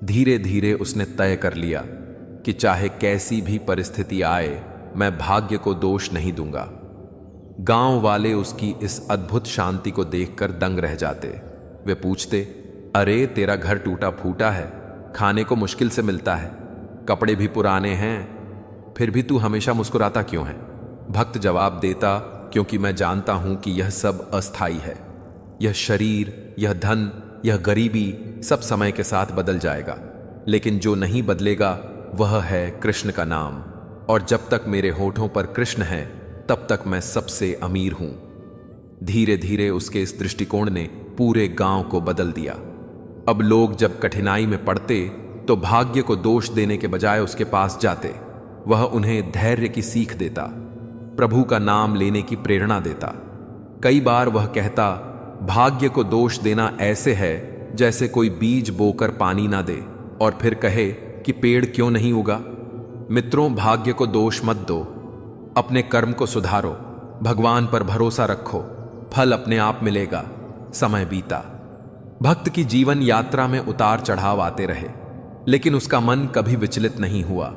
धीरे धीरे उसने तय कर लिया कि चाहे कैसी भी परिस्थिति आए, मैं भाग्य को दोष नहीं दूंगा। गांव वाले उसकी इस अद्भुत शांति को देखकर दंग रह जाते। वे पूछते, अरे तेरा घर टूटा फूटा है, खाने को मुश्किल से मिलता है, कपड़े भी पुराने हैं, फिर भी तू हमेशा मुस्कुराता क्यों है? भक्त जवाब देता, क्योंकि मैं जानता हूं कि यह सब अस्थाई है। यह शरीर, यह धन, यह गरीबी सब समय के साथ बदल जाएगा, लेकिन जो नहीं बदलेगा वह है कृष्ण का नाम। और जब तक मेरे होठों पर कृष्ण है, तब तक मैं सबसे अमीर हूं। धीरे धीरे उसके इस दृष्टिकोण ने पूरे गांव को बदल दिया। अब लोग जब कठिनाई में पड़ते तो भाग्य को दोष देने के बजाय उसके पास जाते। वह उन्हें धैर्य की सीख देता, प्रभु का नाम लेने की प्रेरणा देता। कई बार वह कहता, भाग्य को दोष देना ऐसे है जैसे कोई बीज बोकर पानी ना दे और फिर कहे कि पेड़ क्यों नहीं उगा। मित्रों, भाग्य को दोष मत दो, अपने कर्म को सुधारो, भगवान पर भरोसा रखो, फल अपने आप मिलेगा। समय बीता। भक्त की जीवन यात्रा में उतार चढ़ाव आते रहे, लेकिन उसका मन कभी विचलित नहीं हुआ।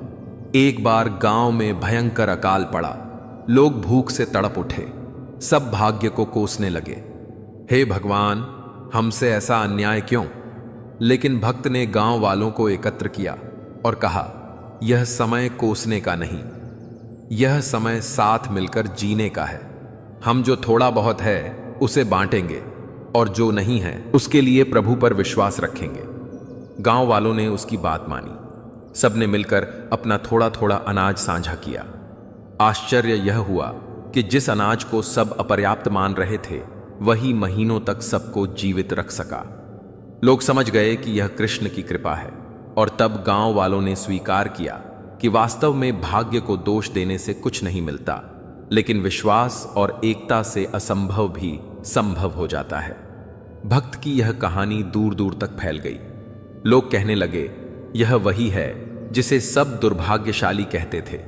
एक बार गांव में भयंकर अकाल पड़ा, लोग भूख से तड़प उठे, सब भाग्य को कोसने लगे। हे भगवान, हमसे ऐसा अन्याय क्यों? लेकिन भक्त ने गांव वालों को एकत्र किया और कहा, यह समय कोसने का नहीं, यह समय साथ मिलकर जीने का है। हम जो थोड़ा बहुत है उसे बांटेंगे और जो नहीं है उसके लिए प्रभु पर विश्वास रखेंगे। गांव वालों ने उसकी बात मानी। सबने मिलकर अपना थोड़ा थोड़ा अनाज साझा किया। आश्चर्य यह हुआ कि जिस अनाज को सब अपर्याप्त मान रहे थे, वही महीनों तक सबको जीवित रख सका। लोग समझ गए कि यह कृष्ण की कृपा है, और तब गांव वालों ने स्वीकार किया कि वास्तव में भाग्य को दोष देने से कुछ नहीं मिलता, लेकिन विश्वास और एकता से असंभव भी संभव हो जाता है। भक्त की यह कहानी दूर दूर तक फैल गई। लोग कहने लगे, यह वही है जिसे सब दुर्भाग्यशाली कहते थे,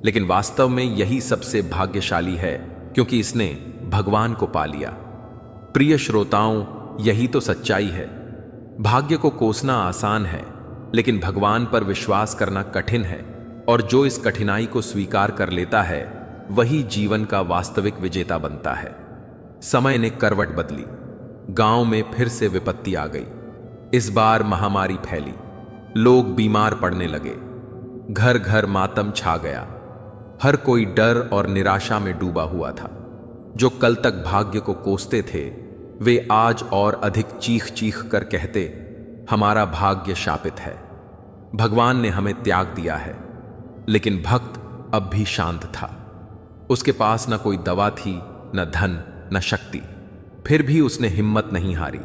लेकिन वास्तव में यही सबसे भाग्यशाली है, क्योंकि इसने भगवान को पा लिया। प्रिय श्रोताओं, यही तो सच्चाई है। भाग्य को कोसना आसान है, लेकिन भगवान पर विश्वास करना कठिन है, और जो इस कठिनाई को स्वीकार कर लेता है, वही जीवन का वास्तविक विजेता बनता है। समय ने करवट बदली। गांव में फिर से विपत्ति आ गई। इस बार महामारी फैली, लोग बीमार पड़ने लगे, घर घर मातम छा गया। हर कोई डर और निराशा में डूबा हुआ था। जो कल तक भाग्य को कोसते थे, वे आज और अधिक चीख चीख कर कहते, हमारा भाग्य शापित है, भगवान ने हमें त्याग दिया है। लेकिन भक्त अब भी शांत था। उसके पास न कोई दवा थी, न धन, न शक्ति। फिर भी उसने हिम्मत नहीं हारी।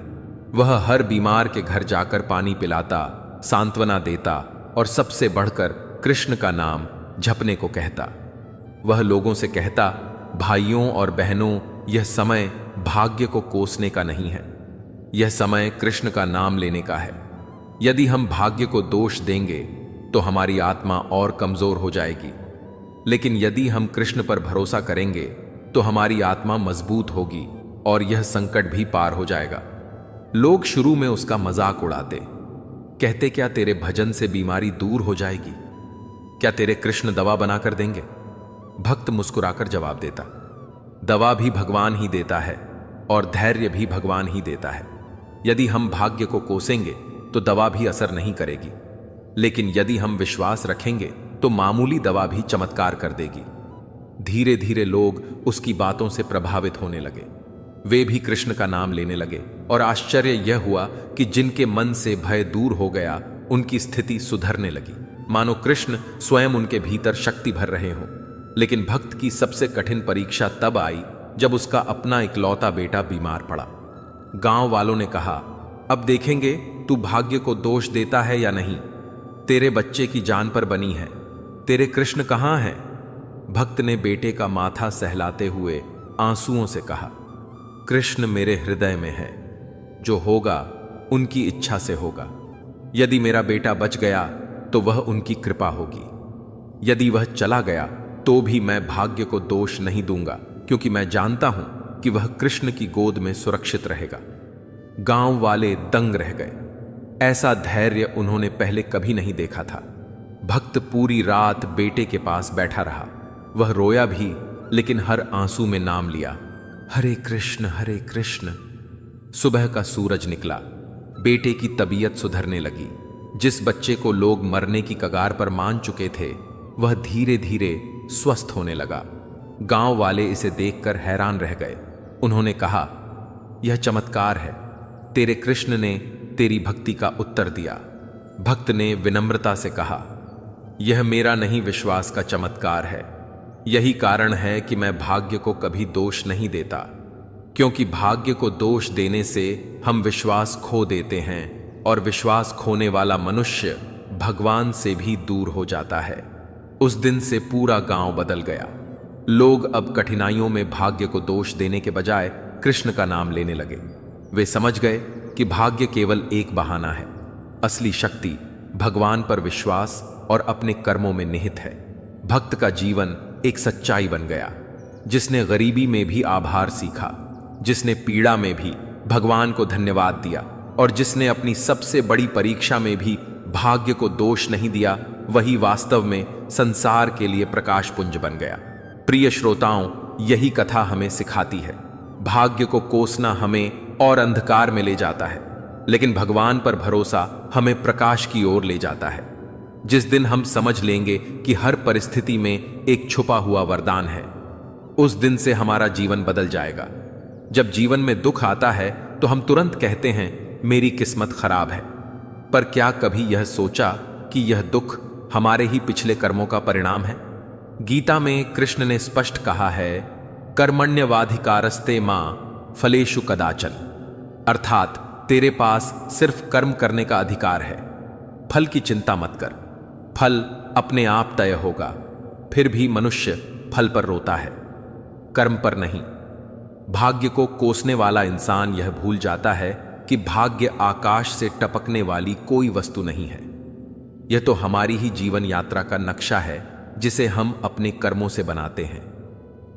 वह हर बीमार के घर जाकर पानी पिलाता, सांत्वना देता और सबसे बढ़कर कृष्ण का नाम जपने को कहता। वह लोगों से कहता, भाइयों और बहनों, यह समय भाग्य को कोसने का नहीं है, यह समय कृष्ण का नाम लेने का है। यदि हम भाग्य को दोष देंगे तो हमारी आत्मा और कमजोर हो जाएगी, लेकिन यदि हम कृष्ण पर भरोसा करेंगे तो हमारी आत्मा मजबूत होगी और यह संकट भी पार हो जाएगा। लोग शुरू में उसका मजाक उड़ाते, कहते, क्या तेरे भजन से बीमारी दूर हो जाएगी? क्या तेरे कृष्ण दवा बनाकर देंगे? भक्त मुस्कुराकर जवाब देता, दवा भी भगवान ही देता है और धैर्य भी भगवान ही देता है। यदि हम भाग्य को कोसेंगे तो दवा भी असर नहीं करेगी, लेकिन यदि हम विश्वास रखेंगे तो मामूली दवा भी चमत्कार कर देगी। धीरे धीरे लोग उसकी बातों से प्रभावित होने लगे। वे भी कृष्ण का नाम लेने लगे, और आश्चर्य यह हुआ कि जिनके मन से भय दूर हो गया, उनकी स्थिति सुधरने लगी, मानो कृष्ण स्वयं उनके भीतर शक्ति भर रहे हों। लेकिन भक्त की सबसे कठिन परीक्षा तब आई जब उसका अपना इकलौता बेटा बीमार पड़ा। गांव वालों ने कहा, अब देखेंगे तू भाग्य को दोष देता है या नहीं। तेरे बच्चे की जान पर बनी है, तेरे कृष्ण कहां हैं? भक्त ने बेटे का माथा सहलाते हुए आंसुओं से कहा, कृष्ण मेरे हृदय में है, जो होगा उनकी इच्छा से होगा। यदि मेरा बेटा बच गया तो वह उनकी कृपा होगी, यदि वह चला गया तो भी मैं भाग्य को दोष नहीं दूंगा, क्योंकि मैं जानता हूं कि वह कृष्ण की गोद में सुरक्षित रहेगा। गांव वाले दंग रह गए। ऐसा धैर्य उन्होंने पहले कभी नहीं देखा था। भक्त पूरी रात बेटे के पास बैठा रहा। वह रोया भी, लेकिन हर आंसू में नाम लिया, हरे कृष्ण हरे कृष्ण। सुबह का सूरज निकला। बेटे की तबीयत सुधरने लगी। जिस बच्चे को लोग मरने की कगार पर मान चुके थे, वह धीरे धीरे स्वस्थ होने लगा। गांव वाले इसे देखकर हैरान रह गए। उन्होंने कहा, यह चमत्कार है, तेरे कृष्ण ने तेरी भक्ति का उत्तर दिया। भक्त ने विनम्रता से कहा, यह मेरा नहीं विश्वास का चमत्कार है। यही कारण है कि मैं भाग्य को कभी दोष नहीं देता, क्योंकि भाग्य को दोष देने से हम विश्वास खो देते हैं, और विश्वास खोने वाला मनुष्य भगवान से भी दूर हो जाता है। उस दिन से पूरा गांव बदल गया। लोग अब कठिनाइयों में भाग्य को दोष देने के बजाय कृष्ण का नाम लेने लगे। वे समझ गए कि भाग्य केवल एक बहाना है, असली शक्ति भगवान पर विश्वास और अपने कर्मों में निहित है। भक्त का जीवन एक सच्चाई बन गया, जिसने गरीबी में भी आभार सीखा, जिसने पीड़ा में भी भगवान को धन्यवाद दिया, और जिसने अपनी सबसे बड़ी परीक्षा में भी भाग्य को दोष नहीं दिया, वही वास्तव में संसार के लिए प्रकाश पुंज बन गया। प्रिय श्रोताओं, यही कथा हमें सिखाती है, भाग्य को कोसना हमें और अंधकार में ले जाता है, लेकिन भगवान पर भरोसा हमें प्रकाश की ओर ले जाता है। जिस दिन हम समझ लेंगे कि हर परिस्थिति में एक छुपा हुआ वरदान है, उस दिन से हमारा जीवन बदल जाएगा। जब जीवन में दुख आता है तो हम तुरंत कहते हैं, मेरी किस्मत खराब है। पर क्या कभी यह सोचा कि यह दुख हमारे ही पिछले कर्मों का परिणाम है? गीता में कृष्ण ने स्पष्ट कहा है, कर्मण्यवाधिकारस्ते मां फलेषु कदाचन, अर्थात तेरे पास सिर्फ कर्म करने का अधिकार है, फल की चिंता मत कर, फल अपने आप तय होगा। फिर भी मनुष्य फल पर रोता है, कर्म पर नहीं। भाग्य को कोसने वाला इंसान यह भूल जाता है कि भाग्य आकाश से टपकने वाली कोई वस्तु नहीं है। यह तो हमारी ही जीवन यात्रा का नक्शा है, जिसे हम अपने कर्मों से बनाते हैं।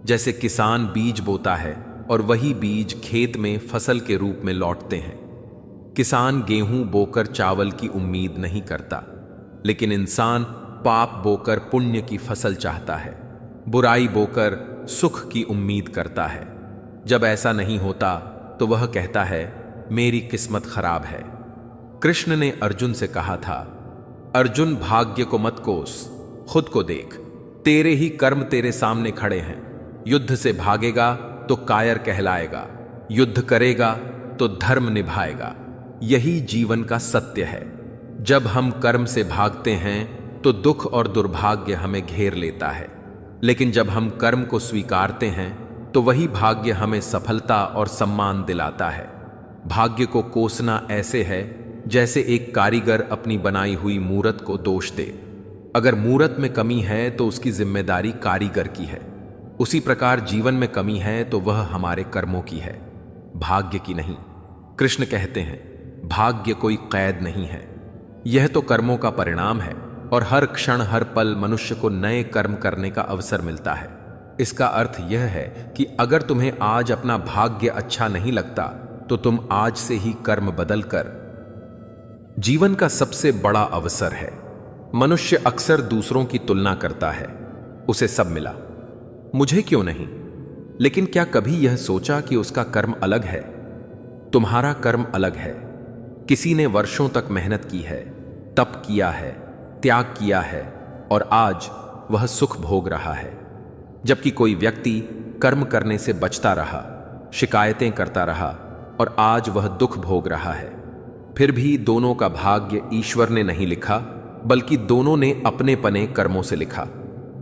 जैसे किसान बीज बोता है और वही बीज खेत में फसल के रूप में लौटते हैं। किसान गेहूं बोकर चावल की उम्मीद नहीं करता, लेकिन इंसान पाप बोकर पुण्य की फसल चाहता है, बुराई बोकर सुख की उम्मीद करता है। जब ऐसा नहीं होता तो वह कहता है, मेरी किस्मत खराब है। कृष्ण ने अर्जुन से कहा था, अर्जुन भाग्य को मत कोस, खुद को देख, तेरे ही कर्म तेरे सामने खड़े हैं। युद्ध से भागेगा तो कायर कहलाएगा, युद्ध करेगा तो धर्म निभाएगा। यही जीवन का सत्य है। जब हम कर्म से भागते हैं तो दुख और दुर्भाग्य हमें घेर लेता है, लेकिन जब हम कर्म को स्वीकारते हैं तो वही भाग्य हमें सफलता और सम्मान दिलाता है। भाग्य को कोसना ऐसे है जैसे एक कारीगर अपनी बनाई हुई मूरत को दोष दे। अगर मूरत में कमी है तो उसकी जिम्मेदारी कारीगर की है। उसी प्रकार जीवन में कमी है तो वह हमारे कर्मों की है, भाग्य की नहीं। कृष्ण कहते हैं, भाग्य कोई कैद नहीं है, यह तो कर्मों का परिणाम है, और हर क्षण हर पल मनुष्य को नए कर्म करने का अवसर मिलता है। इसका अर्थ यह है कि अगर तुम्हें आज अपना भाग्य अच्छा नहीं लगता तो तुम आज से ही कर्म बदलकर। जीवन का सबसे बड़ा अवसर है। मनुष्य अक्सर दूसरों की तुलना करता है, उसे सब मिला, मुझे क्यों नहीं? लेकिन क्या कभी यह सोचा कि उसका कर्म अलग है? तुम्हारा कर्म अलग है। किसी ने वर्षों तक मेहनत की है, तप किया है, त्याग किया है, और आज वह सुख भोग रहा है, जबकि कोई व्यक्ति कर्म करने से बचता रहा, शिकायतें करता रहा, और आज वह दुख भोग रहा है। फिर भी दोनों का भाग्य ईश्वर ने नहीं लिखा, बल्कि दोनों ने अपने पने कर्मों से लिखा।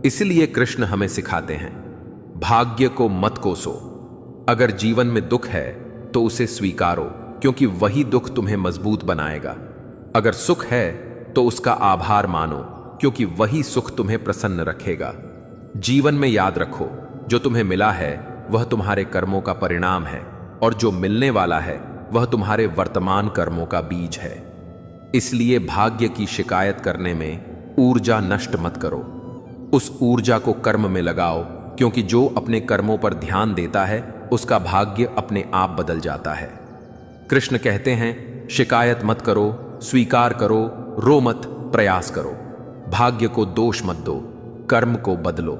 इसलिए कृष्ण हमें सिखाते हैं, भाग्य को मत कोसो। अगर जीवन में दुख है तो उसे स्वीकारो, क्योंकि वही दुख तुम्हें मजबूत बनाएगा। अगर सुख है तो उसका आभार मानो, क्योंकि वही सुख तुम्हें प्रसन्न रखेगा। जीवन में याद रखो, जो तुम्हें मिला है वह तुम्हारे कर्मों का परिणाम है, और जो मिलने वाला है वह तुम्हारे वर्तमान कर्मों का बीज है। इसलिए भाग्य की शिकायत करने में ऊर्जा नष्ट मत करो। उस ऊर्जा को कर्म में लगाओ, क्योंकि जो अपने कर्मों पर ध्यान देता है उसका भाग्य अपने आप बदल जाता है। कृष्ण कहते हैं, शिकायत मत करो, स्वीकार करो, रो मत, प्रयास करो। भाग्य को दोष मत दो, कर्म को बदलो।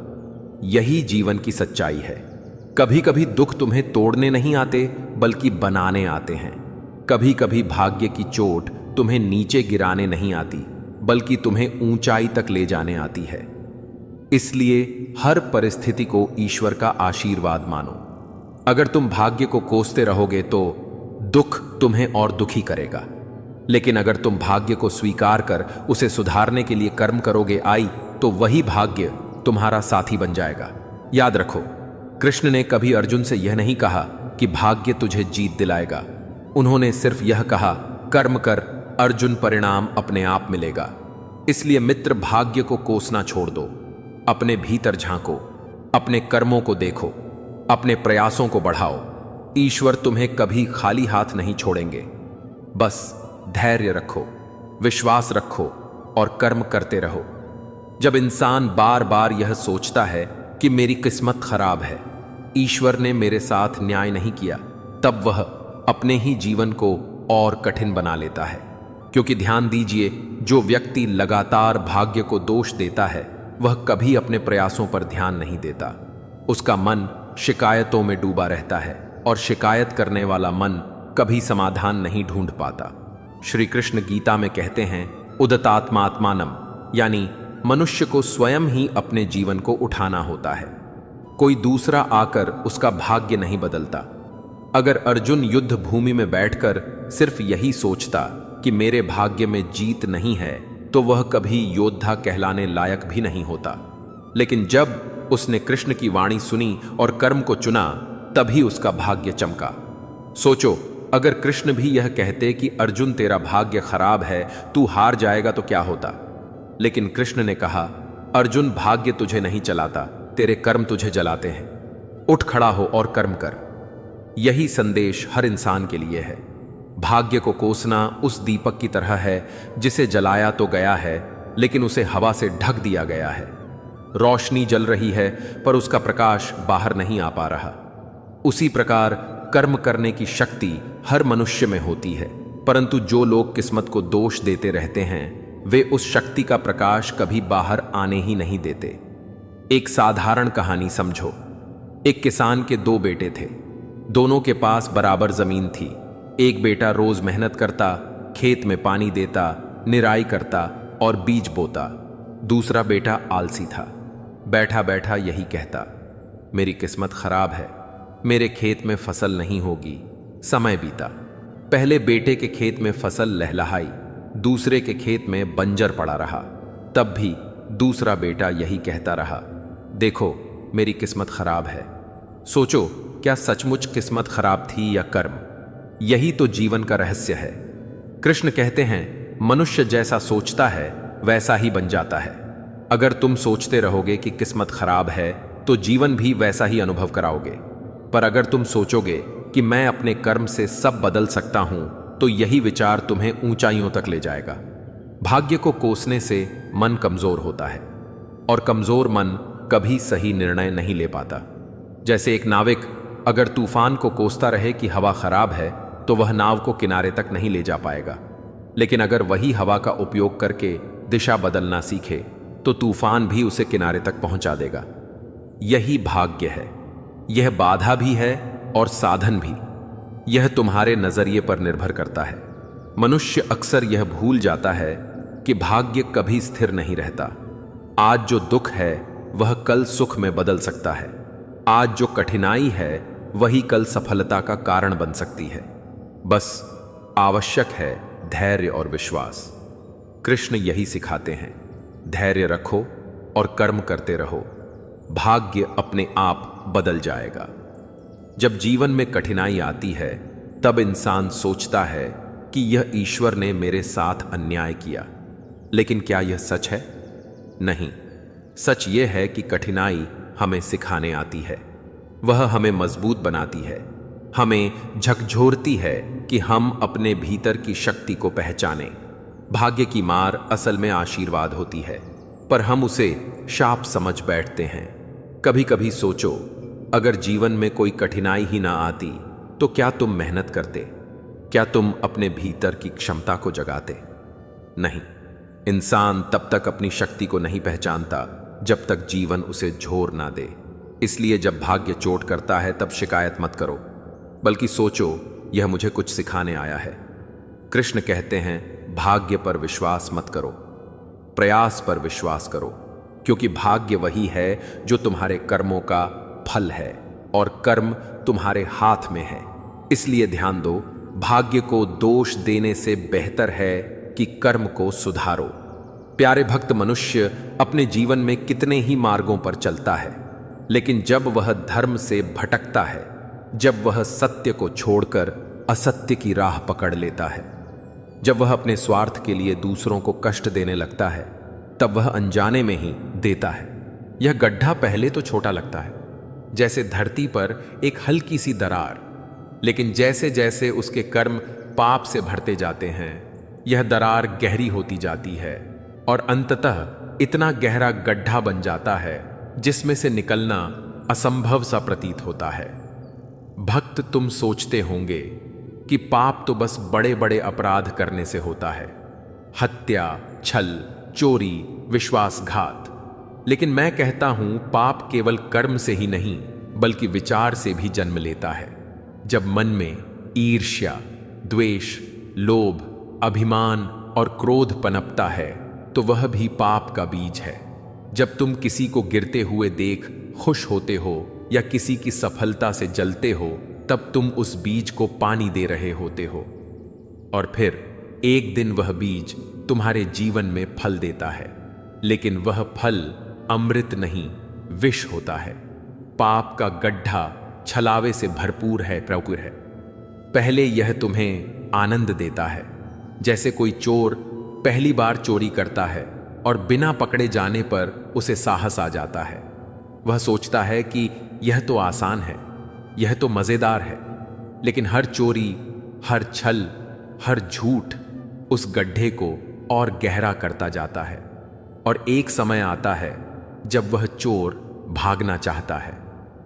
यही जीवन की सच्चाई है। कभी कभी दुख तुम्हें तोड़ने नहीं आते, बल्कि बनाने आते हैं। कभी कभी भाग्य की चोट तुम्हें नीचे गिराने नहीं आती, बल्कि तुम्हें ऊंचाई तक ले जाने आती है। इसलिए हर परिस्थिति को ईश्वर का आशीर्वाद मानो। अगर तुम भाग्य को कोसते रहोगे तो दुख तुम्हें और दुखी करेगा, लेकिन अगर तुम भाग्य को स्वीकार कर उसे सुधारने के लिए कर्म करोगे तो वही भाग्य तुम्हारा साथी बन जाएगा। याद रखो, कृष्ण ने कभी अर्जुन से यह नहीं कहा कि भाग्य तुझे जीत दिलाएगा। उन्होंने सिर्फ यह कहा, कर्म कर अर्जुन, परिणाम अपने आप मिलेगा। इसलिए मित्र, भाग्य को कोसना छोड़ दो, अपने भीतर झांको, अपने कर्मों को देखो, अपने प्रयासों को बढ़ाओ। ईश्वर तुम्हें कभी खाली हाथ नहीं छोड़ेंगे। बस धैर्य रखो, विश्वास रखो और कर्म करते रहो। जब इंसान बार बार यह सोचता है कि मेरी किस्मत खराब है, ईश्वर ने मेरे साथ न्याय नहीं किया, तब वह अपने ही जीवन को और कठिन बना लेता है। क्योंकि ध्यान दीजिए, जो व्यक्ति लगातार भाग्य को दोष देता है वह कभी अपने प्रयासों पर ध्यान नहीं देता। उसका मन शिकायतों में डूबा रहता है, और शिकायत करने वाला मन कभी समाधान नहीं ढूंढ पाता। श्री कृष्ण गीता में कहते हैं, उदतात्मात्मानम, यानी मनुष्य को स्वयं ही अपने जीवन को उठाना होता है। कोई दूसरा आकर उसका भाग्य नहीं बदलता। अगर अर्जुन युद्ध भूमि में बैठकर सिर्फ यही सोचता कि मेरे भाग्य में जीत नहीं है, तो वह कभी योद्धा कहलाने लायक भी नहीं होता। लेकिन जब उसने कृष्ण की वाणी सुनी और कर्म को चुना, तभी उसका भाग्य चमका। सोचो, अगर कृष्ण भी यह कहते कि अर्जुन तेरा भाग्य खराब है, तू हार जाएगा, तो क्या होता? लेकिन कृष्ण ने कहा, अर्जुन भाग्य तुझे नहीं चलाता, तेरे कर्म तुझे जलाते हैं। उठ खड़ा हो और कर्म कर। यही संदेश हर इंसान के लिए है। भाग्य को कोसना उस दीपक की तरह है जिसे जलाया तो गया है, लेकिन उसे हवा से ढक दिया गया है। रोशनी जल रही है पर उसका प्रकाश बाहर नहीं आ पा रहा। उसी प्रकार कर्म करने की शक्ति हर मनुष्य में होती है, परंतु जो लोग किस्मत को दोष देते रहते हैं वे उस शक्ति का प्रकाश कभी बाहर आने ही नहीं देते। एक साधारण कहानी समझो। एक किसान के 2 बेटे थे। दोनों के पास बराबर जमीन थी। एक बेटा रोज मेहनत करता, खेत में पानी देता, निराई करता और बीज बोता। दूसरा बेटा आलसी था, बैठा बैठा यही कहता, मेरी किस्मत खराब है, मेरे खेत में फसल नहीं होगी। समय बीता। पहले बेटे के खेत में फसल लहलहाई, दूसरे के खेत में बंजर पड़ा रहा। तब भी दूसरा बेटा यही कहता रहा, देखो मेरी किस्मत खराब है। सोचो, क्या सचमुच किस्मत खराब थी या कर्म? यही तो जीवन का रहस्य है। कृष्ण कहते हैं, मनुष्य जैसा सोचता है वैसा ही बन जाता है। अगर तुम सोचते रहोगे कि किस्मत खराब है तो जीवन भी वैसा ही अनुभव कराओगे। पर अगर तुम सोचोगे कि मैं अपने कर्म से सब बदल सकता हूं, तो यही विचार तुम्हें ऊंचाइयों तक ले जाएगा। भाग्य को कोसने से मन कमजोर होता है, और कमजोर मन कभी सही निर्णय नहीं ले पाता। जैसे एक नाविक अगर तूफान को कोसता रहे कि हवा खराब है, तो वह नाव को किनारे तक नहीं ले जा पाएगा। लेकिन अगर वही हवा का उपयोग करके दिशा बदलना सीखे, तो तूफान भी उसे किनारे तक पहुंचा देगा। यही भाग्य है। यह बाधा भी है और साधन भी। यह तुम्हारे नजरिए पर निर्भर करता है। मनुष्य अक्सर यह भूल जाता है कि भाग्य कभी स्थिर नहीं रहता। आज जो दुख है वह कल सुख में बदल सकता है। आज जो कठिनाई है वही कल सफलता का कारण बन सकती है। बस आवश्यक है धैर्य और विश्वास। कृष्ण यही सिखाते हैं, धैर्य रखो और कर्म करते रहो, भाग्य अपने आप बदल जाएगा। जब जीवन में कठिनाई आती है, तब इंसान सोचता है कि यह ईश्वर ने मेरे साथ अन्याय किया। लेकिन क्या यह सच है? नहीं। सच यह है कि कठिनाई हमें सिखाने आती है। वह हमें मजबूत बनाती है, हमें झकझोरती है कि हम अपने भीतर की शक्ति को पहचानें। भाग्य की मार असल में आशीर्वाद होती है, पर हम उसे शाप समझ बैठते हैं। कभी कभी सोचो, अगर जीवन में कोई कठिनाई ही ना आती तो क्या तुम मेहनत करते? क्या तुम अपने भीतर की क्षमता को जगाते? नहीं। इंसान तब तक अपनी शक्ति को नहीं पहचानता जब तक जीवन उसे झोर ना दे। इसलिए जब भाग्य चोट करता है तब शिकायत मत करो, बल्कि सोचो, यह मुझे कुछ सिखाने आया है। कृष्ण कहते हैं, भाग्य पर विश्वास मत करो, प्रयास पर विश्वास करो, क्योंकि भाग्य वही है जो तुम्हारे कर्मों का फल है और कर्म तुम्हारे हाथ में है। इसलिए ध्यान दो, भाग्य को दोष देने से बेहतर है कि कर्म को सुधारो। प्यारे भक्त, मनुष्य अपने जीवन में कितने ही मार्गों पर चलता है, लेकिन जब वह धर्म से भटकता है, जब वह सत्य को छोड़कर असत्य की राह पकड़ लेता है, जब वह अपने स्वार्थ के लिए दूसरों को कष्ट देने लगता है, तब वह अनजाने में ही देता है। यह गड्ढा पहले तो छोटा लगता है, जैसे धरती पर एक हल्की सी दरार, लेकिन जैसे जैसे उसके कर्म पाप से भरते जाते हैं, यह दरार गहरी होती जाती है और अंततः इतना गहरा गड्ढा बन जाता है जिसमें से निकलना असंभव सा प्रतीत होता है। भक्त, तुम सोचते होंगे कि पाप तो बस बड़े बड़े अपराध करने से होता है, हत्या, छल, चोरी, विश्वासघात। लेकिन मैं कहता हूं, पाप केवल कर्म से ही नहीं बल्कि विचार से भी जन्म लेता है। जब मन में ईर्ष्या, द्वेष, लोभ, अभिमान और क्रोध पनपता है तो वह भी पाप का बीज है। जब तुम किसी को गिरते हुए देख खुश होते हो या किसी की सफलता से जलते हो, तब तुम उस बीज को पानी दे रहे होते हो, और फिर एक दिन वह बीज तुम्हारे जीवन में फल देता है, लेकिन वह फल अमृत नहीं, विष होता है। पाप का गड्ढा छलावे से भरपूर है, प्रभुर है। पहले यह तुम्हें आनंद देता है, जैसे कोई चोर पहली बार चोरी करता है और बिना पकड़े जाने पर उसे साहस आ जाता है। वह सोचता है कि यह तो आसान है, यह तो मजेदार है, लेकिन हर चोरी, हर छल, हर झूठ उस गड्ढे को और गहरा करता जाता है। और एक समय आता है जब वह चोर भागना चाहता है,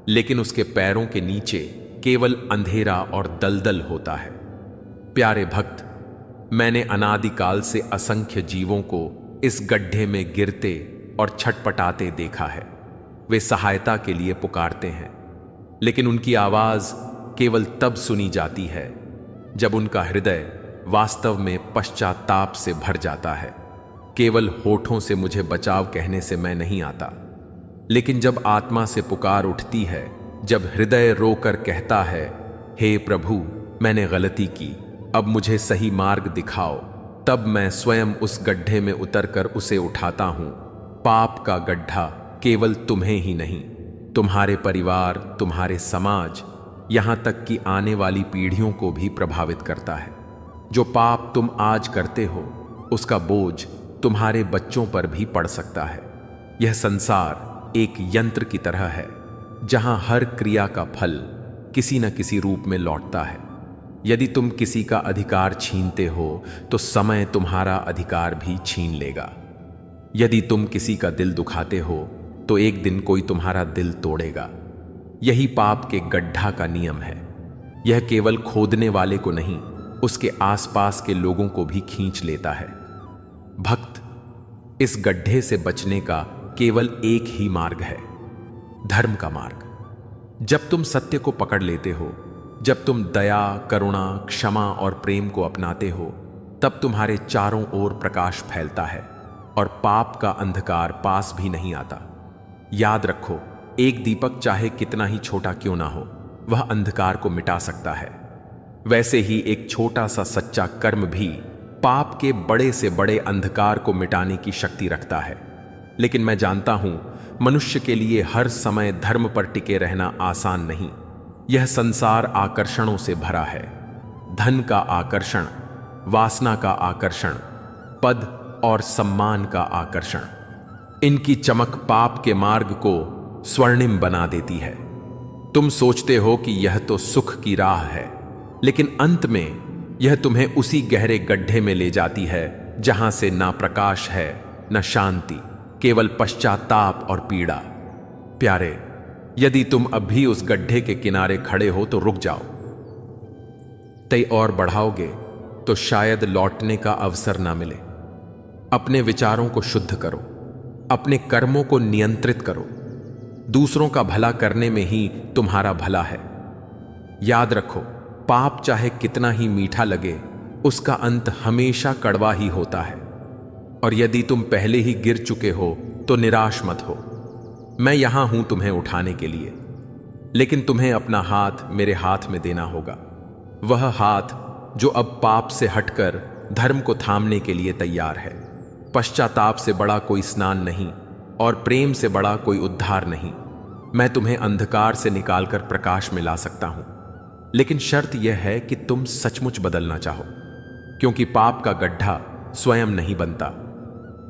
लेकिन उसके पैरों के नीचे केवल अंधेरा और दलदल होता है। प्यारे भक्त, मैंने अनादिकाल से असंख्य जीवों को इस गड्ढे में गिरते और छटपटाते देखा है। वे सहायता के लिए पुकारते हैं, लेकिन उनकी आवाज केवल तब सुनी जाती है जब उनका हृदय वास्तव में पश्चाताप से भर जाता है। केवल होठों से मुझे बचाव कहने से मैं नहीं आता, लेकिन जब आत्मा से पुकार उठती है, जब हृदय रोकर कहता है, हे प्रभु, मैंने गलती की, अब मुझे सही मार्ग दिखाओ, तब मैं स्वयं उस गड्ढे में उतरकर उसे उठाता हूं। पाप का गड्ढा केवल तुम्हें ही नहीं, तुम्हारे परिवार, तुम्हारे समाज, यहां तक कि आने वाली पीढ़ियों को भी प्रभावित करता है। जो पाप तुम आज करते हो, उसका बोझ तुम्हारे बच्चों पर भी पड़ सकता है। यह संसार एक यंत्र की तरह है, जहां हर क्रिया का फल किसी न किसी रूप में लौटता है। यदि तुम किसी का अधिकार छीनते हो तो समय तुम्हारा अधिकार भी छीन लेगा। यदि तुम किसी का दिल दुखाते हो तो एक दिन कोई तुम्हारा दिल तोड़ेगा। यही पाप के गड्ढा का नियम है। यह केवल खोदने वाले को नहीं, उसके आसपास के लोगों को भी खींच लेता है। भक्त, इस गड्ढे से बचने का केवल एक ही मार्ग है, धर्म का मार्ग। जब तुम सत्य को पकड़ लेते हो, जब तुम दया, करुणा, क्षमा और प्रेम को अपनाते हो, तब तुम्हारे चारों ओर प्रकाश फैलता है और पाप का अंधकार पास भी नहीं आता। याद रखो, एक दीपक चाहे कितना ही छोटा क्यों ना हो, वह अंधकार को मिटा सकता है। वैसे ही एक छोटा सा सच्चा कर्म भी पाप के बड़े से बड़े अंधकार को मिटाने की शक्ति रखता है। लेकिन मैं जानता हूं, मनुष्य के लिए हर समय धर्म पर टिके रहना आसान नहीं। यह संसार आकर्षणों से भरा है, धन का आकर्षण, वासना का आकर्षण, पद और सम्मान का आकर्षण। इनकी चमक पाप के मार्ग को स्वर्णिम बना देती है। तुम सोचते हो कि यह तो सुख की राह है, लेकिन अंत में यह तुम्हें उसी गहरे गड्ढे में ले जाती है जहां से ना प्रकाश है न शांति, केवल पश्चाताप और पीड़ा। प्यारे, यदि तुम अब भी उस गड्ढे के किनारे खड़े हो तो रुक जाओ। तय और बढ़ाओगे तो शायद लौटने का अवसर ना मिले। अपने विचारों को शुद्ध करो, अपने कर्मों को नियंत्रित करो। दूसरों का भला करने में ही तुम्हारा भला है। याद रखो, पाप चाहे कितना ही मीठा लगे, उसका अंत हमेशा कड़वा ही होता है। और यदि तुम पहले ही गिर चुके हो तो निराश मत हो। मैं यहां हूं तुम्हें उठाने के लिए, लेकिन तुम्हें अपना हाथ मेरे हाथ में देना होगा। वह हाथ जो अब पाप से हटकर धर्म को थामने के लिए तैयार है। पश्चाताप से बड़ा कोई स्नान नहीं और प्रेम से बड़ा कोई उद्धार नहीं। मैं तुम्हें अंधकार से निकालकर प्रकाश में ला सकता हूं, लेकिन शर्त यह है कि तुम सचमुच बदलना चाहो, क्योंकि पाप का गड्ढा स्वयं नहीं बनता,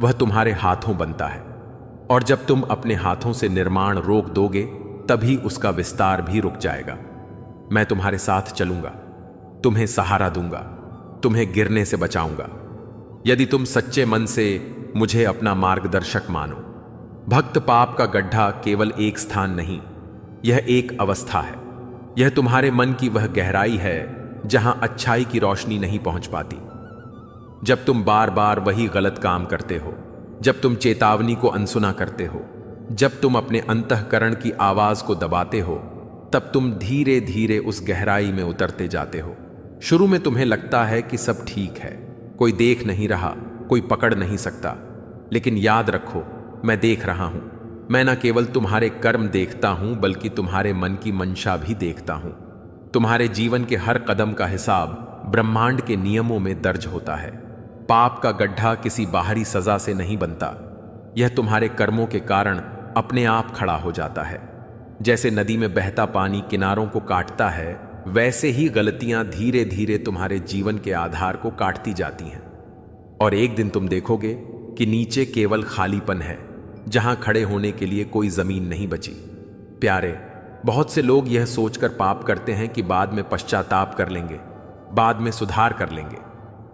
वह तुम्हारे हाथों बनता है। और जब तुम अपने हाथों से निर्माण रोक दोगे, तभी उसका विस्तार भी रुक जाएगा। मैं तुम्हारे साथ चलूंगा, तुम्हें सहारा दूंगा, तुम्हें गिरने से बचाऊंगा, यदि तुम सच्चे मन से मुझे अपना मार्गदर्शक मानो। भक्त पाप का गड्ढा केवल एक स्थान नहीं, यह एक अवस्था है। यह तुम्हारे मन की वह गहराई है जहां अच्छाई की रोशनी नहीं पहुंच पाती। जब तुम बार बार वही गलत काम करते हो, जब तुम चेतावनी को अनसुना करते हो, जब तुम अपने अंतःकरण की आवाज को दबाते हो, तब तुम धीरे धीरे उस गहराई में उतरते जाते हो। शुरू में तुम्हें लगता है कि सब ठीक है, कोई देख नहीं रहा, कोई पकड़ नहीं सकता। लेकिन याद रखो, मैं देख रहा हूं। मैं न केवल तुम्हारे कर्म देखता हूं, बल्कि तुम्हारे मन की मंशा भी देखता हूं। तुम्हारे जीवन के हर कदम का हिसाब ब्रह्मांड के नियमों में दर्ज होता है। पाप का गड्ढा किसी बाहरी सजा से नहीं बनता, यह तुम्हारे कर्मों के कारण अपने आप खड़ा हो जाता है। जैसे नदी में बहता पानी किनारों को काटता है, वैसे ही गलतियां धीरे धीरे तुम्हारे जीवन के आधार को काटती जाती हैं। और एक दिन तुम देखोगे कि नीचे केवल खालीपन है, जहां खड़े होने के लिए कोई जमीन नहीं बची। प्यारे, बहुत से लोग यह सोचकर पाप करते हैं कि बाद में पश्चाताप कर लेंगे, बाद में सुधार कर लेंगे।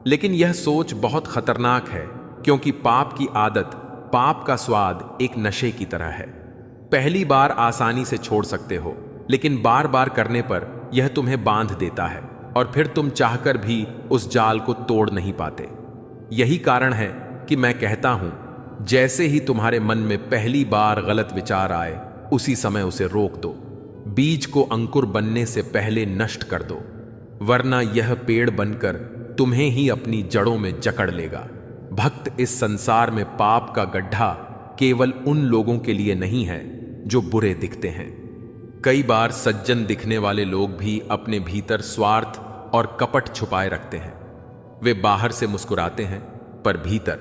लेकिन यह सोच बहुत खतरनाक है, क्योंकि पाप की आदत, पाप का स्वाद एक नशे की तरह है। पहली बार आसानी से छोड़ सकते हो, लेकिन बार बार करने पर यह तुम्हें बांध देता है और फिर तुम चाहकर भी उस जाल को तोड़ नहीं पाते। यही कारण है कि मैं कहता हूं, जैसे ही तुम्हारे मन में पहली बार गलत विचार आए, उसी समय उसे रोक दो। बीज को अंकुर बनने से पहले नष्ट कर दो, वरना यह पेड़ बनकर तुम्हें ही अपनी जड़ों में जकड़ लेगा। भक्त, इस संसार में पाप का गड्ढा केवल उन लोगों के लिए नहीं है जो बुरे दिखते हैं। कई बार सज्जन दिखने वाले लोग भी अपने भीतर स्वार्थ और कपट छुपाए रखते हैं। वे बाहर से मुस्कुराते हैं, पर भीतर